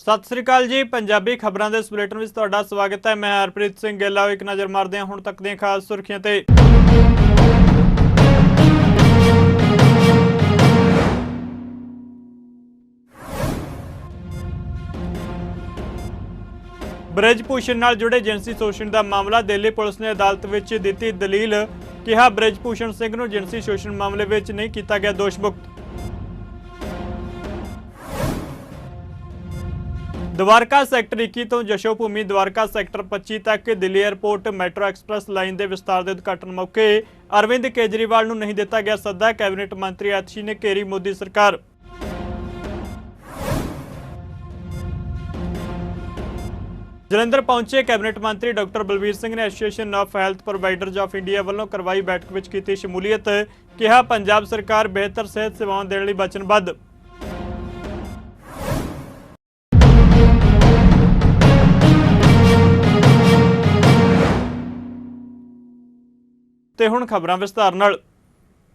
सत श्री अकाल जी। पंजाबी खबरों के इस बुलेटिन में तुहाडा स्वागत है। मैं हरप्रीत सिंह गिल। एक नज़र मारते हैं हुण तक दी खास सुर्खियां ते। ब्रिजभूषण नाल जुड़े जिनसी शोषण का मामला। दिल्ली पुलिस ने अदालत में दी दलील। कहा ब्रिजभूषण सिंह नूं जिनसी शोषण मामले में नहीं किया गया दोषमुक्त। द्वारका सैक्टर 21 तो जशोभूमि द्वारका सैक्टर 25 तक Delhi airport metro express line के विस्तार के उद्घाटन मौके अरविंद केजरीवाल नूं नहीं दिता गया सद्दा। कैबिनेट मंत्री आतिशी ने घेरी मोदी सरकार। जलंधर पहुंचे कैबिनेट मंत्री डॉक्टर बलबीर सिंह ने association of health providers of India वालों करवाई बैठक में की शमूलीयत। कहा पंजाब सरकार बेहतर सेहत सेवाओं देने लई वचनबद्ध। ते हुण खबरां विस्तार नाल।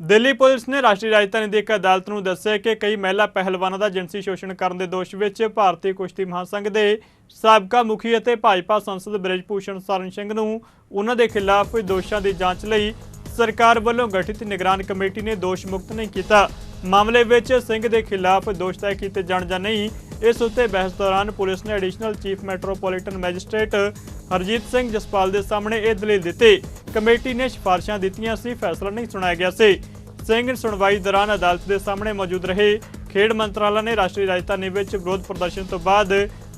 दिल्ली पुलिस ने राष्ट्रीय राजधानी की एक अदालत नूं दस्सिआ कि कई महिला पहलवानों का जिनसी शोषण करने के दोष में भारतीय कुश्ती महासंघ के साबका मुखी और भाजपा सांसद ब्रिजभूषण शरण सिंह नूं उन्हां दे खिलाफ दोषां की जांच लई सरकार वालों गठित निगरान कमेटी ने दोष मुक्त नहीं किया। मामले में सिंह के खिलाफ दोष तय किए जाण जां नहीं, इस उत्ते बहस दौरान पुलिस ने additional chief metropolitan magistrate Harjeet Singh Jaspal के सामने यह दलील दी। कमेटी ने सिफारिशां दित्तियां सी, फैसला नहीं सुनाया गया सी। सिंह सुनवाई दौरान अदालत के सामने मौजूद रहे। खेड मंत्रालय ने राष्ट्रीय राजधानी में विरोध प्रदर्शन तो बाद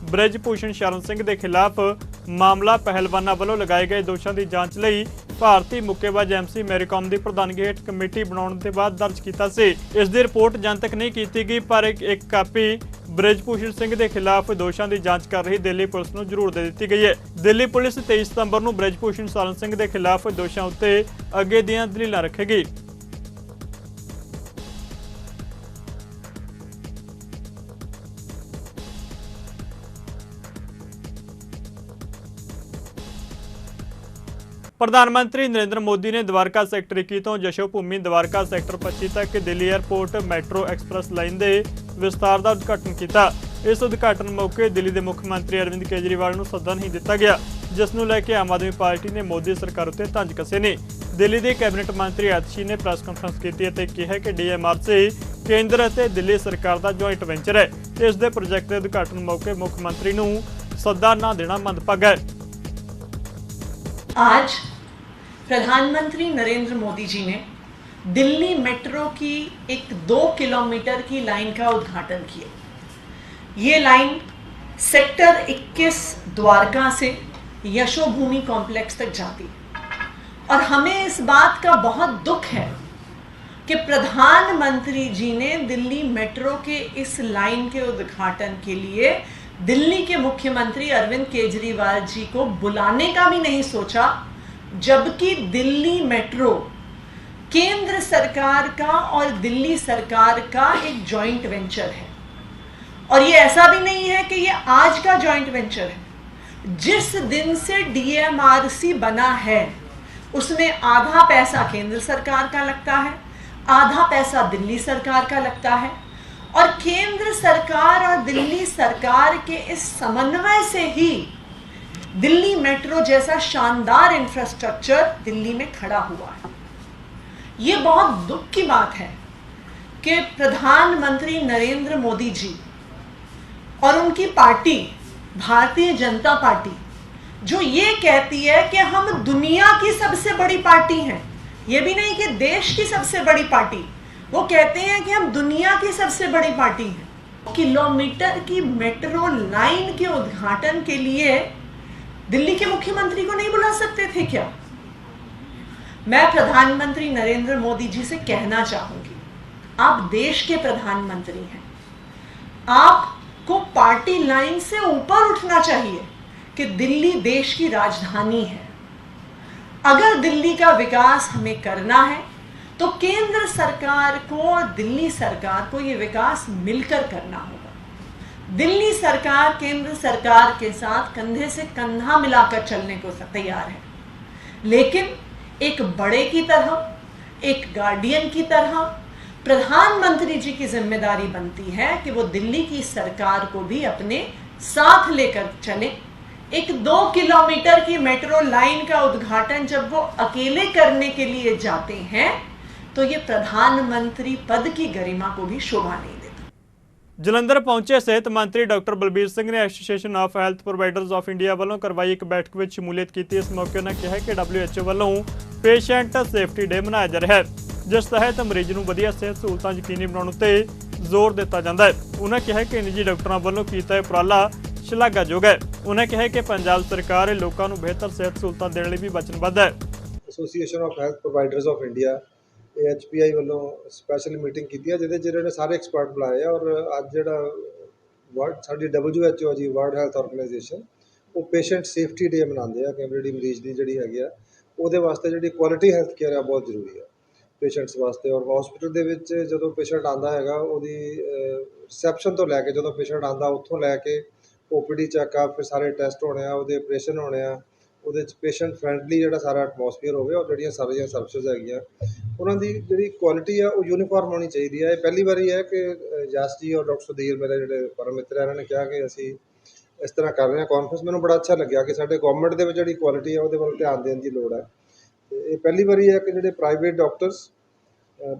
ब्रिजभूषण शरण सिंह के खिलाफ मामला पहलवानों वालों लगाए गए दोषों की जांच लई भारतीय मुक्केबाज MC मैरीकॉम की प्रधानगी हेठ कमेटी बनाने के बाद दर्ज किया सी। इसकी रिपोर्ट जनतक नहीं की गई, पर एक कापी ब्रिजभूषण सिंह के खिलाफ दोषों की जांच कर रही दिल्ली पुलिस को जरूर दे दी गई है। दिल्ली पुलिस 23 सितंबर को ब्रिजभूषण शरण सिंह के खिलाफ दोषों उत्ते अगे दीआं दलीलां रखेगी। प्रधानमंत्री नरेंद्र मोदी ने द्वारका सैक्टर 21 तो जशोभूमि द्वारका सैक्टर 25 तक Delhi airport metro express line के विस्तार का उद्घाटन किया। इस उद्घाटन मौके दिल्ली के मुख्यमंत्री अरविंद केजरीवाल को सद्दा नहीं दिता गया, जिसनूं लैके आम आदमी पार्टी ने मोदी सरकार उत्ते तंज कसे ने। दिल्ली के कैबिनेट मंत्री आतिशी ने प्रेस कॉन्फ्रेंस की कहा कि DMRC केंद्र और दिल्ली सरकार का जॉइंट वेंचर है। इस दे प्रोजेक्ट के उद्घाटन मौके मुख्यमंत्री को सद्दा न देना मंदभागा है। आज प्रधानमंत्री नरेंद्र मोदी जी ने दिल्ली मेट्रो की एक 2 किलोमीटर की लाइन का उद्घाटन किया। ये लाइन सेक्टर 21 द्वारका से यशोभूमि कॉम्प्लेक्स तक जाती है और हमें इस बात का बहुत दुख है कि प्रधानमंत्री जी ने दिल्ली मेट्रो के इस लाइन के उद्घाटन के लिए दिल्ली के मुख्यमंत्री अरविंद केजरीवाल जी को बुलाने का भी नहीं सोचा, जबकि दिल्ली मेट्रो केंद्र सरकार का और दिल्ली सरकार का एक जॉइंट वेंचर है। और ये ऐसा भी नहीं है कि ये आज का जॉइंट वेंचर है। जिस दिन से DMRC बना है उसमें आधा पैसा केंद्र सरकार का लगता है, आधा पैसा दिल्ली सरकार का लगता है। और केंद्र सरकार और दिल्ली सरकार के इस समन्वय से ही दिल्ली मेट्रो जैसा शानदार इंफ्रास्ट्रक्चर दिल्ली में खड़ा हुआ है। ये बहुत दुख की बात है कि प्रधानमंत्री नरेंद्र मोदी जी और उनकी पार्टी भारतीय जनता पार्टी जो ये कहती है कि हम दुनिया की सबसे बड़ी पार्टी हैं, ये भी नहीं कि देश की सबसे बड़ी पार्टी, वो कहते हैं कि हम दुनिया की सबसे बड़ी पार्टी हैं। किलोमीटर की मेट्रो लाइन के उद्घाटन के लिए दिल्ली के मुख्यमंत्री को नहीं बुला सकते थे क्या? मैं प्रधानमंत्री नरेंद्र मोदी जी से कहना चाहूंगी, आप देश के प्रधानमंत्री हैं, आपको पार्टी लाइन से ऊपर उठना चाहिए कि दिल्ली देश की राजधानी है। अगर दिल्ली का विकास हमें करना है तो केंद्र सरकार को और दिल्ली सरकार को ये विकास मिलकर करना होगा। दिल्ली सरकार केंद्र सरकार के साथ कंधे से कंधा मिलाकर चलने को तैयार है, लेकिन एक बड़े की तरह, एक गार्डियन की तरह प्रधानमंत्री जी की जिम्मेदारी बनती है कि वो दिल्ली की सरकार को भी अपने साथ लेकर चले। एक 2 किलोमीटर की मेट्रो लाइन का उद्घाटन जब वो अकेले करने के लिए जाते हैं तो ये प्रधानमंत्री पद की गरिमा को भी शोभा नहीं देता। जलंधर पहुंचे सेहत मंत्री डॉक्टर बलबीर सिंह ने association of health providers of India वालों करवाई एक बैठक में शमूलियत की। इस मौके उन्होंने कहा कि WHO वालों पेशेंट सेफ्टी डे मनाया जा रहा है, जिस तहत मरीज ਨੂੰ ਵਧੀਆ ਸਿਹਤ ਸਹੂਲਤਾਂ ਯਕੀਨੀ ਬਣਾਉਣ ਉੱਤੇ ਜ਼ੋਰ ਦਿੱਤਾ ਜਾਂਦਾ ਹੈ। ਉਹਨਾਂ ਕਿਹਾ ਕਿ ਨਿੱਜੀ ਡਾਕਟਰਾਂ ਵੱਲੋਂ ਕੀਤਾ ਇਹ ਉਪਰਾਲਾ ਸ਼ਲਾਘਾਯੋਗ ਹੈ। ਉਹਨਾਂ ਕਿਹਾ ਕਿ ਪੰਜਾਬ ਸਰਕਾਰ ਲੋਕਾਂ ਨੂੰ ਬਿਹਤਰ ਸਿਹਤ ਸਹੂਲਤਾਂ ਦੇਣ ਲਈ ਵੀ ਵਚਨਬੱਧ ਹੈ। Association of health providers of India HPI ਵੱਲੋਂ ਸਪੈਸ਼ਲ ਮੀਟਿੰਗ ਕੀਤੀ ਹੈ, ਜਿਹਦੇ ਜਿਹੜੇ ਨੇ ਸਾਰੇ ਐਕਸਪਰਟ ਬੁਲਾਏ ਆ। ਔਰ ਅੱਜ ਜਿਹੜਾ ਸਾਡੀ WHO ਜੀ ਵਰਲਡ ਹੈਲਥ ਆਰਗੇਨਾਈਜੇਸ਼ਨ ਉਹ ਪੇਸ਼ੈਂਟ ਸੇਫਟੀ ਡੇ ਮਨਾਉਂਦੇ ਆ ਕਿ ਜਿਹੜੀ ਮਰੀਜ਼ ਦੀ ਜਿਹੜੀ ਹੈਗੀ ਆ ਉਹਦੇ ਵਾਸਤੇ ਜਿਹੜੀ ਕੁਆਲਿਟੀ ਹੈਲਥ ਕੇਅਰ ਆ ਬਹੁਤ ਜ਼ਰੂਰੀ ਆ ਪੇਸ਼ੈਂਟਸ ਵਾਸਤੇ। ਔਰ ਹਸਪੀਟਲ ਦੇ ਵਿੱਚ ਜਦੋਂ ਪੇਸ਼ੈਂਟ ਆਉਂਦਾ ਹੈਗਾ ਉਹਦੀ ਰਿਸੈਪਸ਼ਨ ਤੋਂ ਲੈ ਕੇ ਜਦੋਂ ਪੇਸ਼ੈਂਟ ਆਉਂਦਾ ਉੱਥੋਂ ਲੈ ਕੇ OPD ਚੈੱਕਅਪ, ਫਿਰ ਸਾਰੇ ਟੈਸਟ ਹੋਣੇ ਆ, ਉਹਦੇ ਆਪਰੇਸ਼ਨ ਹੋਣੇ ਆ, ਉਹਦੇ 'ਚ ਪੇਸ਼ੈਂਟ ਫਰੈਂਡਲੀ ਜਿਹੜਾ ਸਾਰਾ ਐਟਮੋਸਫੀਅਰ ਹੋਵੇ। ਔਰ ਜਿਹੜੀਆਂ ਸਾਰੀਆਂ ਸਰਵਿਸਿਜ਼ ਹੈਗੀਆਂ ਉਹਨਾਂ ਦੀ ਜਿਹੜੀ ਕੁਆਲਿਟੀ ਆ ਉਹ ਯੂਨੀਫਾਰਮ ਹੋਣੀ ਚਾਹੀਦੀ ਹੈ। ਇਹ ਪਹਿਲੀ ਵਾਰੀ ਹੈ ਕਿ ਜਸ ਜੀ ਔਰ ਡਾਕਟਰ ਸੁਧੀਰ ਮੇਰੇ ਜਿਹੜੇ ਪਰਮ ਮਿੱਤਰ ਆ, ਇਹਨਾਂ ਨੇ ਕਿਹਾ ਕਿ ਅਸੀਂ ਇਸ ਤਰ੍ਹਾਂ ਕਰ ਰਹੇ ਹਾਂ ਕਾਨਫਰੰਸ। ਮੈਨੂੰ ਬੜਾ ਅੱਛਾ ਲੱਗਿਆ ਕਿ ਸਾਡੇ ਗੌਰਮੈਂਟ ਦੇ ਵਿੱਚ ਜਿਹੜੀ ਕੁਆਲਿਟੀ ਆ ਉਹਦੇ ਵੱਲ ਧਿਆਨ ਦੇਣ ਦੀ ਲੋੜ ਹੈ। ਅਤੇ ਇਹ ਪਹਿਲੀ ਵਾਰੀ ਹੈ ਕਿ ਜਿਹੜੇ private doctors,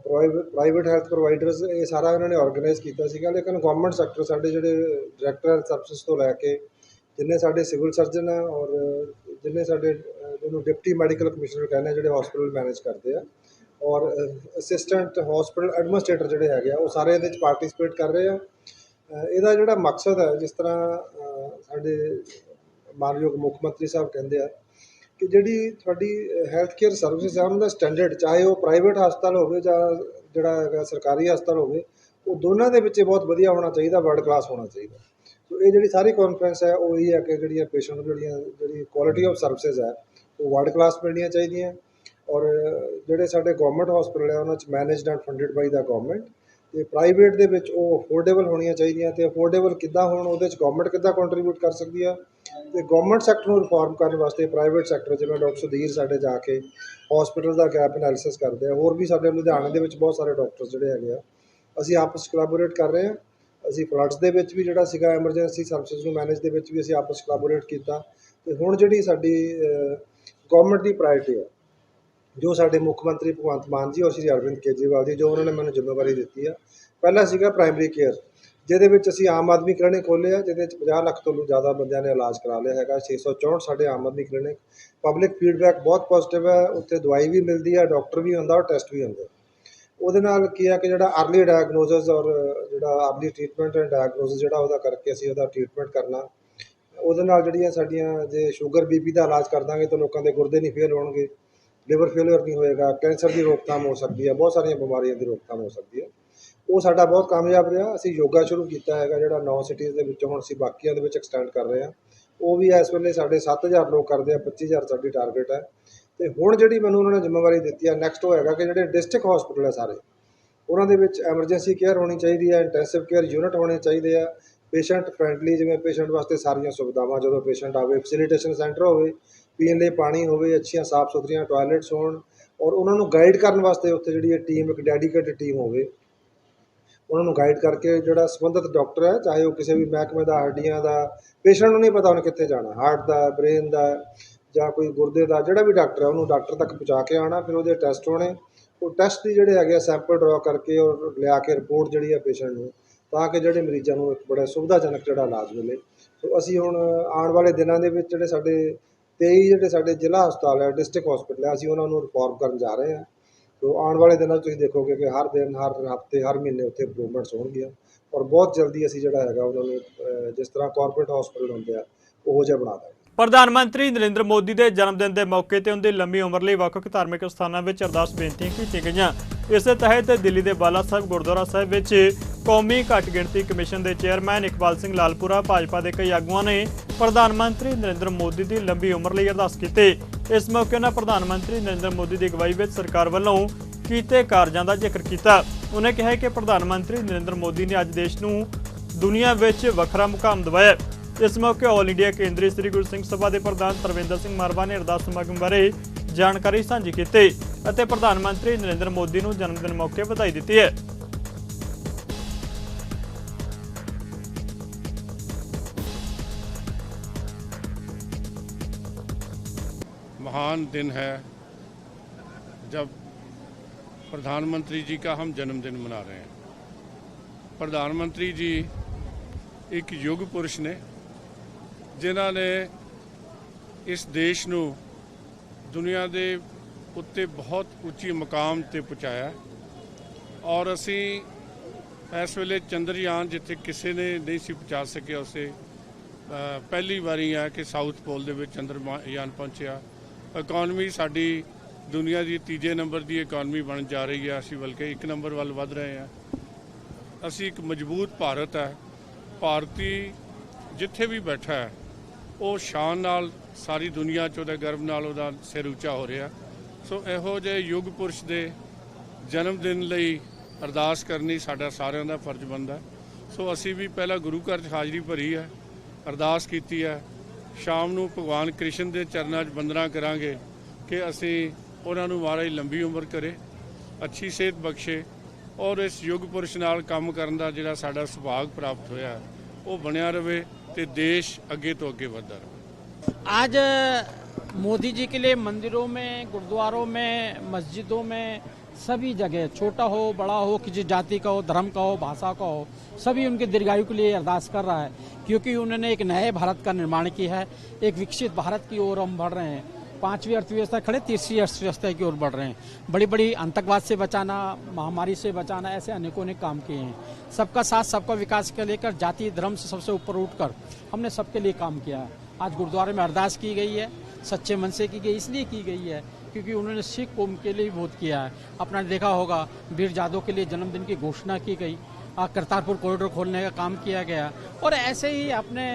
private health providers, ਇਹ ਸਾਰਾ ਇਹਨਾਂ ਨੇ ਆਰਗੇਨਾਈਜ਼ ਕੀਤਾ ਸੀਗਾ। ਲੇਕਿਨ ਗੌਰਮੈਂਟ ਸੈਕਟਰ ਸਾਡੇ ਜਿਹੜੇ ਡਾਇਰੈਕਟਰ ਸਰਵਿਸਿਜ਼ ਤੋਂ ਲੈ ਕੇ ਜਿੰਨੇ ਸਾਡੇ ਸਿਵਲ ਸਰਜਨ ਆ ਔਰ ਜਿੰਨੇ ਸਾਡੇ ਜਿਹਨੂੰ ਡਿਪਟੀ ਮੈਡੀਕਲ ਕਮਿਸ਼ਨਰ ਕਹਿੰਦੇ ਆ ਜਿਹੜੇ ਹਸਪੀਟਲ ਮੈਨੇਜ ਕਰਦੇ ਆ, ਔਰ ਅਸਿਸਟੈਂਟ ਹਸਪੀਟਲ ਐਡਮਿਨਿਸਟ੍ਰੇਟਰ ਜਿਹੜੇ ਹੈਗੇ ਆ ਉਹ ਸਾਰੇ ਇਹਦੇ 'ਚ ਪਾਰਟੀਸਪੇਟ ਕਰ ਰਹੇ ਆ। ਇਹਦਾ ਜਿਹੜਾ ਮਕਸਦ ਹੈ, ਜਿਸ ਤਰ੍ਹਾਂ ਸਾਡੇ ਮਾਨਯੋਗ ਮੁੱਖ ਮੰਤਰੀ ਸਾਹਿਬ ਕਹਿੰਦੇ ਆ ਕਿ ਜਿਹੜੀ ਤੁਹਾਡੀ ਹੈਲਥ ਕੇਅਰ ਸਰਵਿਸਿਜ਼ ਆ ਉਹਨਾਂ ਦਾ ਸਟੈਂਡਰਡ, ਚਾਹੇ ਉਹ ਪ੍ਰਾਈਵੇਟ ਹਸਪਤਾਲ ਹੋਵੇ ਜਾਂ ਜਿਹੜਾ ਹੈਗਾ ਸਰਕਾਰੀ ਹਸਪਤਾਲ ਹੋਵੇ, ਉਹ ਦੋਨਾਂ ਦੇ ਵਿੱਚ ਬਹੁਤ ਵਧੀਆ ਹੋਣਾ ਚਾਹੀਦਾ, ਵਰਲਡ ਕਲਾਸ ਹੋਣਾ ਚਾਹੀਦਾ। ਸੋ ਇਹ ਜਿਹੜੀ ਸਾਰੀ ਕਾਨਫਰੰਸ ਹੈ ਉਹ ਇਹ ਹੈ ਕਿ ਜਿਹੜੀਆਂ ਪੇਸ਼ੈਂਟ ਨੂੰ ਜਿਹੜੀ ਕੁਆਲਿਟੀ ਆਫ ਸਰਵਿਸਿਜ਼ ਹੈ ਉਹ ਵਰਲਡ ਕਲਾਸ ਮਿਲਣੀਆਂ ਚਾਹੀਦੀਆਂ। ਔਰ ਜਿਹੜੇ ਸਾਡੇ ਗੌਰਮੈਂਟ ਹਸਪੀਟਲ ਹੈ ਉਹਨਾਂ 'ਚ managed and funded by the government, ਅਤੇ ਪ੍ਰਾਈਵੇਟ ਦੇ ਵਿੱਚ ਉਹ ਅਫੋਰਡੇਬਲ ਹੋਣੀਆਂ ਚਾਹੀਦੀਆਂ। ਅਤੇ ਅਫੋਰਡੇਬਲ ਕਿੱਦਾਂ ਹੋਣ, ਉਹਦੇ 'ਚ ਗੌਰਮੈਂਟ ਕਿੱਦਾਂ ਕੰਟਰੀਬਿਊਟ ਕਰ ਸਕਦੀ ਆ। ਅਤੇ ਗੌਰਮੈਂਟ ਸੈਕਟਰ ਨੂੰ ਰਿਫਾਰਮ ਕਰਨ ਵਾਸਤੇ ਪ੍ਰਾਈਵੇਟ ਸੈਕਟਰ, ਜਿਵੇਂ ਡਾਕਟਰ ਸੁਧੀਰ ਸਾਡੇ ਜਾ ਕੇ ਹਸਪੀਟਲ ਦਾ ਗੈਪ ਐਨਾਲਿਸਿਸ ਕਰਦੇ ਆ। ਹੋਰ ਵੀ ਸਾਡੇ ਲੁਧਿਆਣੇ ਦੇ ਵਿੱਚ ਬਹੁਤ ਸਾਰੇ ਡਾਕਟਰਸ ਜਿਹੜੇ ਹੈਗੇ ਆ, ਅਸੀਂ ਆਪਸ 'ਚ ਕੋਲੈਬੋਰੇਟ ਕਰ ਰਹੇ ਹਾਂ। ਅਸੀਂ ਫਲੱਡਸ ਦੇ ਵਿੱਚ ਵੀ ਜਿਹੜਾ ਸੀਗਾ ਐਮਰਜੈਂਸੀ ਸਰਵਿਸਿਜ਼ ਨੂੰ ਮੈਨੇਜ ਦੇ ਵਿੱਚ ਵੀ ਅਸੀਂ ਆਪਸ 'ਚ ਕੋਲੈਬੋਰੇਟ ਕੀਤਾ। ਅਤੇ ਹੁਣ ਜਿਹੜੀ ਸਾਡੀ ਗੌਰਮੈਂਟ ਦੀ ਪ੍ਰਾਇਰਟੀ ਹੈ, ਜੋ ਸਾਡੇ ਮੁੱਖ ਮੰਤਰੀ ਭਗਵੰਤ ਮਾਨ ਜੀ ਔਰ ਸ਼੍ਰੀ ਅਰਵਿੰਦ ਕੇਜਰੀਵਾਲ ਜੀ, ਜੋ ਉਹਨਾਂ ਨੇ ਮੈਨੂੰ ਜ਼ਿੰਮੇਵਾਰੀ ਦਿੱਤੀ ਆ, ਪਹਿਲਾ ਸੀਗਾ ਪ੍ਰਾਇਮਰੀ ਕੇਅਰ, ਜਿਹਦੇ ਵਿੱਚ ਅਸੀਂ ਆਮ ਆਦਮੀ ਕਲੀਨਿਕ ਖੋਲ੍ਹੇ ਆ, ਜਿਹਦੇ 'ਚ 50 ਲੱਖ ਤੋਂ ਜ਼ਿਆਦਾ ਬੰਦਿਆਂ ਨੇ ਇਲਾਜ ਕਰਾ ਲਿਆ ਹੈਗਾ। 664 ਸਾਡੇ Aam Aadmi clinic. Public feedback ਬਹੁਤ ਪੋਜ਼ੀਟਿਵ ਹੈ, ਉੱਥੇ ਦਵਾਈ ਵੀ ਮਿਲਦੀ ਹੈ, ਡਾਕਟਰ ਵੀ ਹੁੰਦਾ ਔਰ ਟੈਸਟ ਵੀ ਹੁੰਦੇ। ਉਹਦੇ ਨਾਲ ਕੀ ਹੈ ਕਿ ਜਿਹੜਾ ਅਰਲੀ ਡਾਇਗਨੋਸਿਸ ਔਰ ਜਿਹੜਾ ਅਰਲੀ ਟਰੀਟਮੈਂਟ ਐਂਡ ਡਾਇਗਨੋਸਿਸ ਜਿਹੜਾ ਉਹਦਾ ਕਰਕੇ ਅਸੀਂ ਉਹਦਾ ਟਰੀਟਮੈਂਟ ਕਰਨਾ, ਉਹਦੇ ਨਾਲ ਜਿਹੜੀਆਂ ਸਾਡੀਆਂ ਜੇ ਸ਼ੂਗਰ BP ਦਾ ਇਲਾਜ ਕਰ ਦਾਂਗੇ ਤਾਂ ਲੋਕਾਂ ਦੇ ਗੁਰਦੇ ਨਹੀਂ ਫੇਲ ਹੋਣਗੇ, ਲਿਵਰ ਫੇਲਿਅਰ ਨਹੀਂ ਹੋਏਗਾ, ਕੈਂਸਰ ਦੀ ਰੋਕਥਾਮ ਹੋ ਸਕਦੀ ਹੈ, ਬਹੁਤ ਸਾਰੀਆਂ ਬਿਮਾਰੀਆਂ ਦੀ ਰੋਕਥਾਮ ਹੋ ਸਕਦੀ ਹੈ। ਉਹ ਸਾਡਾ ਬਹੁਤ ਕਾਮਯਾਬ ਰਿਹਾ। ਅਸੀਂ ਯੋਗਾ ਸ਼ੁਰੂ ਕੀਤਾ ਹੈਗਾ ਜਿਹੜਾ 9 ਸਿਟੀਜ਼ ਦੇ ਵਿੱਚੋਂ ਹੁਣ ਅਸੀਂ ਬਾਕੀਆਂ ਦੇ ਵਿੱਚ ਐਕਸਟੈਂਡ ਕਰ ਰਹੇ ਹਾਂ। ਉਹ ਵੀ ਇਸ ਵੇਲੇ ਸਾਡੇ 7000 ਲੋਕ ਕਰਦੇ ਆ, 25000 ਸਾਡੀ ਟਾਰਗੇਟ ਹੈ। ਅਤੇ ਹੁਣ ਜਿਹੜੀ ਮੈਨੂੰ ਉਹਨਾਂ ਨੇ ਜ਼ਿੰਮੇਵਾਰੀ ਦਿੱਤੀ ਹੈ, ਨੈਕਸਟ ਉਹ ਹੈਗਾ ਕਿ ਜਿਹੜੇ ਡਿਸਟ੍ਰਿਕਟ ਹਸਪੀਟਲ ਹੈ ਸਾਰੇ, ਉਹਨਾਂ ਦੇ ਵਿੱਚ ਐਮਰਜੈਂਸੀ ਕੇਅਰ ਹੋਣੀ ਚਾਹੀਦੀ ਹੈ, ਇੰਟੈਂਸਿਵ ਕੇਅਰ ਯੂਨਿਟ ਹੋਣੇ ਚਾਹੀਦੇ ਆ, ਪੇਸ਼ੈਂਟ ਫਰੈਂਡਲੀ, ਜਿਵੇਂ ਪੇਸ਼ੈਂਟ ਵਾਸਤੇ ਸਾਰੀਆਂ ਸੁਵਿਧਾਵਾਂ, ਜਦੋਂ ਪੇਸ਼ੈਂਟ ਆਵੇ ਫੈਸਿਲੀਟੇਸ਼ਨ ਸੈਂਟਰ ਹੋਵੇ, ਪੀਣ ਲਈ ਪਾਣੀ ਹੋਵੇ, ਅੱਛੀਆਂ ਸਾਫ਼ ਸੁਥਰੀਆਂ ਟੋਇਲਟਸ ਹੋਣ, ਔਰ ਉਹਨਾਂ ਨੂੰ ਗਾਈਡ ਕਰਨ ਵਾਸਤੇ ਉੱਥੇ ਜਿਹੜੀ ਇਹ ਟੀਮ, ਇੱਕ ਡੈਡੀਕੇਟਡ ਟੀਮ ਹੋਵੇ, ਉਹਨਾਂ ਨੂੰ ਗਾਈਡ ਕਰਕੇ ਜਿਹੜਾ ਸੰਬੰਧਿਤ ਡਾਕਟਰ ਹੈ, ਚਾਹੇ ਉਹ ਕਿਸੇ ਵੀ ਮਹਿਕਮੇ ਦਾ, ਹੱਡੀਆਂ ਦਾ, ਪੇਸ਼ੈਂਟ ਨੂੰ ਨਹੀਂ ਪਤਾ ਉਹਨੇ ਕਿੱਥੇ ਜਾਣਾ, ਹਾਰਟ ਦਾ, ਬ੍ਰੇਨ ਦਾ ਜਾਂ ਕੋਈ ਗੁਰਦੇ ਦਾ, ਜਿਹੜਾ ਵੀ ਡਾਕਟਰ ਹੈ ਉਹਨੂੰ ਡਾਕਟਰ ਤੱਕ ਪਹੁੰਚਾ ਕੇ ਆਉਣਾ। ਫਿਰ ਉਹਦੇ ਟੈਸਟ ਹੋਣੇ, ਉਹ ਟੈਸਟ ਦੀ ਜਿਹੜੇ ਹੈਗੇ ਆ ਸੈਂਪਲ ਡਰਾ ਕਰਕੇ ਔਰ ਲਿਆ ਕੇ ਰਿਪੋਰਟ ਜਿਹੜੀ ਹੈ ਪੇਸ਼ੈਂਟ ਨੂੰ, ਤਾਂ ਕਿ ਜਿਹੜੇ ਮਰੀਜ਼ਾਂ ਨੂੰ ਇੱਕ ਬੜਾ ਸੁਵਿਧਾਜਨਕ ਜਿਹੜਾ ਇਲਾਜ ਮਿਲੇ। ਸੋ ਅਸੀਂ ਹੁਣ ਆਉਣ ਵਾਲੇ ਦਿਨਾਂ ਦੇ ਵਿੱਚ ਜਿਹੜੇ ਸਾਡੇ 23 ਜਿਹੜੇ ਸਾਡੇ ਜ਼ਿਲ੍ਹਾ ਹਸਪਤਾਲ ਹੈ, ਡਿਸਟ੍ਰਿਕਟ ਹਸਪੀਟਲ ਹੈ, ਅਸੀਂ ਉਹਨਾਂ ਨੂੰ ਰਿਫਾਰਮ ਕਰਨ ਜਾ ਰਹੇ ਹਾਂ। ਸੋ ਆਉਣ ਵਾਲੇ ਦਿਨਾਂ 'ਚ ਤੁਸੀਂ ਦੇਖੋਗੇ ਕਿ ਹਰ ਦਿਨ, ਹਰ ਹਫ਼ਤੇ, ਹਰ ਮਹੀਨੇ ਉੱਥੇ ਇੰਪਰੂਵਮੈਂਟਸ ਹੋਣਗੀਆਂ। ਔਰ ਬਹੁਤ ਜਲਦੀ ਅਸੀਂ ਜਿਹੜਾ ਹੈਗਾ ਉਹਨਾਂ ਨੂੰ ਜਿਸ ਤਰ੍ਹਾਂ ਕਾਰਪੋਰੇਟ ਹਸਪੀਟਲ ਹੁੰਦੇ ਆ ਉਹੋ ਜਿਹਾ ਬਣਾ ਦਾਂਗੇ। ਪ੍ਰਧਾਨ ਮੰਤਰੀ ਨਰਿੰਦਰ ਮੋਦੀ ਦੇ ਜਨਮ ਦਿਨ ਦੇ ਮੌਕੇ ਤੇ ਉਹਨਾਂ ਦੀ ਲੰਮੀ ਉਮਰ ਲਈ ਵੱਖ-ਵੱਖ ਧਾਰਮਿਕ ਸਥਾਨਾਂ ਵਿੱਚ ਅਰਦਾਸ ਬੇਨਤੀਆਂ ਕੀਤੀਆਂ ਗਈਆਂ। ਇਸੇ ਤਹਿਤ ਦਿੱਲੀ ਦੇ ਬਾਲਾ ਸਾਹਿਬ ਗੁਰਦੁਆਰਾ ਸਾਹਿਬ ਵਿੱਚ ਕੌਮੀ ਘੱਟ ਗਿਣਤੀ ਕਮਿਸ਼ਨ ਦੇ ਚੇਅਰਮੈਨ ਇਕਬਾਲ ਸਿੰਘ ਲਾਲਪੁਰਾ, ਭਾਜਪਾ ਦੇ ਕਈ ਆਗੂਆਂ ਨੇ ਪ੍ਰਧਾਨ ਮੰਤਰੀ ਨਰਿੰਦਰ ਮੋਦੀ ਦੀ ਲੰਬੀ ਉਮਰ ਲਈ ਅਰਦਾਸ ਕੀਤੀ। ਇਸ ਮੌਕੇ ਉਹਨਾਂ ਪ੍ਰਧਾਨ ਮੰਤਰੀ ਨਰਿੰਦਰ ਮੋਦੀ ਦੀ ਅਗਵਾਈ ਵਿੱਚ ਸਰਕਾਰ ਵੱਲੋਂ ਕੀਤੇ ਕਾਰਜਾਂ ਦਾ ਜ਼ਿਕਰ ਕੀਤਾ। ਉਹਨੇ ਕਿਹਾ ਕਿ ਪ੍ਰਧਾਨ ਮੰਤਰੀ ਨਰਿੰਦਰ ਮੋਦੀ ਨੇ ਅੱਜ ਦੇਸ਼ ਨੂੰ ਦੁਨੀਆ ਵਿੱਚ ਵੱਖਰਾ ਮੁਕਾਮ ਦਿਵਾਇਆ। ਇਸ ਮੌਕੇ ਆਲ ਇੰਡੀਆ ਕੇਂਦਰੀ ਸ੍ਰੀ ਗੁਰੂ ਸਿੰਘ ਸਭਾ ਦੇ ਪ੍ਰਧਾਨ ਤਰਵਿੰਦਰ ਸਿੰਘ ਮਾਰਵਾ ਨੇ ਅਰਦਾਸ ਸਮਾਗਮ ਬਾਰੇ ਜਾਣਕਾਰੀ ਸਾਂਝੀ ਕੀਤੀ ਅਤੇ ਪ੍ਰਧਾਨ ਮੰਤਰੀ ਨਰਿੰਦਰ ਮੋਦੀ ਨੂੰ ਜਨਮ ਦਿਨ ਮੌਕੇ ਵਧਾਈ ਦਿੱਤੀ ਹੈ। महान दिन है जब प्रधानमंत्री जी का हम जन्मदिन मना रहे हैं। प्रधानमंत्री जी एक युग पुरुष ने जिन्हां ने इस देश ਨੂੰ ਦੁਨੀਆ ਦੇ ਉੱਤੇ ਬਹੁਤ ਉੱਚੀ ਮੁਕਾਮ ਤੇ ਪਹੁੰਚਾਇਆ ਔਰ ਅਸੀਂ ਇਸ ਵੇਲੇ ਚੰਦਰਯਾਨ ਜਿੱਥੇ ਕਿਸੇ ਨੇ ਨਹੀਂ ਸੀ ਪਹੁੰਚਾ ਸਕਿਆ ਉਸੇ ਪਹਿਲੀ ਵਾਰੀ ਹੈ ਕਿ ਸਾਊਥ ਪੋਲ ਦੇ ਵਿੱਚ ਚੰਦਰਯਾਨ ਪਹੁੰਚਿਆ। ਇਕਨੋਮੀ ਸਾਡੀ ਦੁਨੀਆ ਦੀ ਤੀਜੇ ਨੰਬਰ ਦੀ ਇਕਨੋਮੀ ਬਣ ਜਾ ਰਹੀ ਹੈ, ਅਸੀਂ ਬਲਕਿ 1 ਨੰਬਰ ਵੱਲ ਵਧ ਰਹੇ ਹਾਂ। ਅਸੀਂ ਇੱਕ ਮਜ਼ਬੂਤ ਭਾਰਤ ਹੈ। ਭਾਰਤੀ ਜਿੱਥੇ ਵੀ ਬੈਠਾ ਹੈ ਉਹ ਸ਼ਾਨ ਨਾਲ ਸਾਰੀ ਦੁਨੀਆ 'ਚ ਉਹਦੇ ਗਰਵ ਨਾਲ ਉਹਦਾ ਸਿਰ ਉੱਚਾ ਹੋ ਰਿਹਾ। ਸੋ ਇਹੋ ਜਿਹੇ ਯੁੱਗ ਪੁਰਸ਼ ਦੇ ਜਨਮ ਦਿਨ ਲਈ ਅਰਦਾਸ ਕਰਨੀ ਸਾਡਾ ਸਾਰਿਆਂ ਦਾ ਫਰਜ਼ ਬਣਦਾ। ਸੋ ਅਸੀਂ ਵੀ ਪਹਿਲਾਂ ਗੁਰੂ ਘਰ 'ਚ ਹਾਜ਼ਰੀ ਭਰੀ ਹੈ, ਅਰਦਾਸ ਕੀਤੀ ਹੈ। ਸ਼ਾਮ ਨੂੰ ਭਗਵਾਨ ਕ੍ਰਿਸ਼ਨ ਦੇ ਚਰਨਾਂ 'ਚ ਬੰਦਨਾ ਕਰਾਂਗੇ ਕਿ ਅਸੀਂ ਉਹਨਾਂ ਨੂੰ ਮਹਾਰਾਜ ਲੰਬੀ ਉਮਰ ਕਰੇ, ਅੱਛੀ ਸਿਹਤ ਬਖਸ਼ੇ ਔਰ ਇਸ ਯੁੱਗ ਪੁਰਸ਼ ਨਾਲ ਕੰਮ ਕਰਨ ਦਾ ਜਿਹੜਾ ਸਾਡਾ ਸੁਭਾਗ ਪ੍ਰਾਪਤ ਹੋਇਆ ਉਹ ਬਣਿਆ ਰਹੇ ਤੇ ਦੇਸ਼ ਅੱਗੇ ਤੋਂ ਅੱਗੇ ਵਧਦਾ ਰਹੇ। आज मोदी जी के लिए मंदिरों में, गुरुद्वारों में, मस्जिदों में, सभी जगह छोटा हो बड़ा हो, किसी जाति का हो, धर्म का हो, भाषा का हो, सभी उनके दीर्घायु के लिए अरदास कर रहा है क्योंकि उन्होंने एक नए भारत का निर्माण किया है। एक विकसित भारत की ओर हम बढ़ रहे हैं। 5वीं अर्थव्यवस्था खड़े 3री अर्थव्यवस्था की ओर बढ़ रहे हैं। बड़ी बड़ी आतंकवाद से बचाना, महामारी से बचाना, ऐसे अनेकों ने काम किए हैं। सबका साथ सबका विकास के लेकर जाति धर्म से सबसे ऊपर उठकर हमने सबके लिए काम किया है। आज गुरुद्वारे में अरदास की गई है, सच्चे मन से की गई, इसलिए की गई है क्योंकि उन्होंने सिख कौम के लिए बहुत किया है। अपना देखा होगा वीर जादव के लिए जन्मदिन की घोषणा की गई, करतारपुर कॉरिडोर खोलने का काम किया गया और ऐसे ही अपने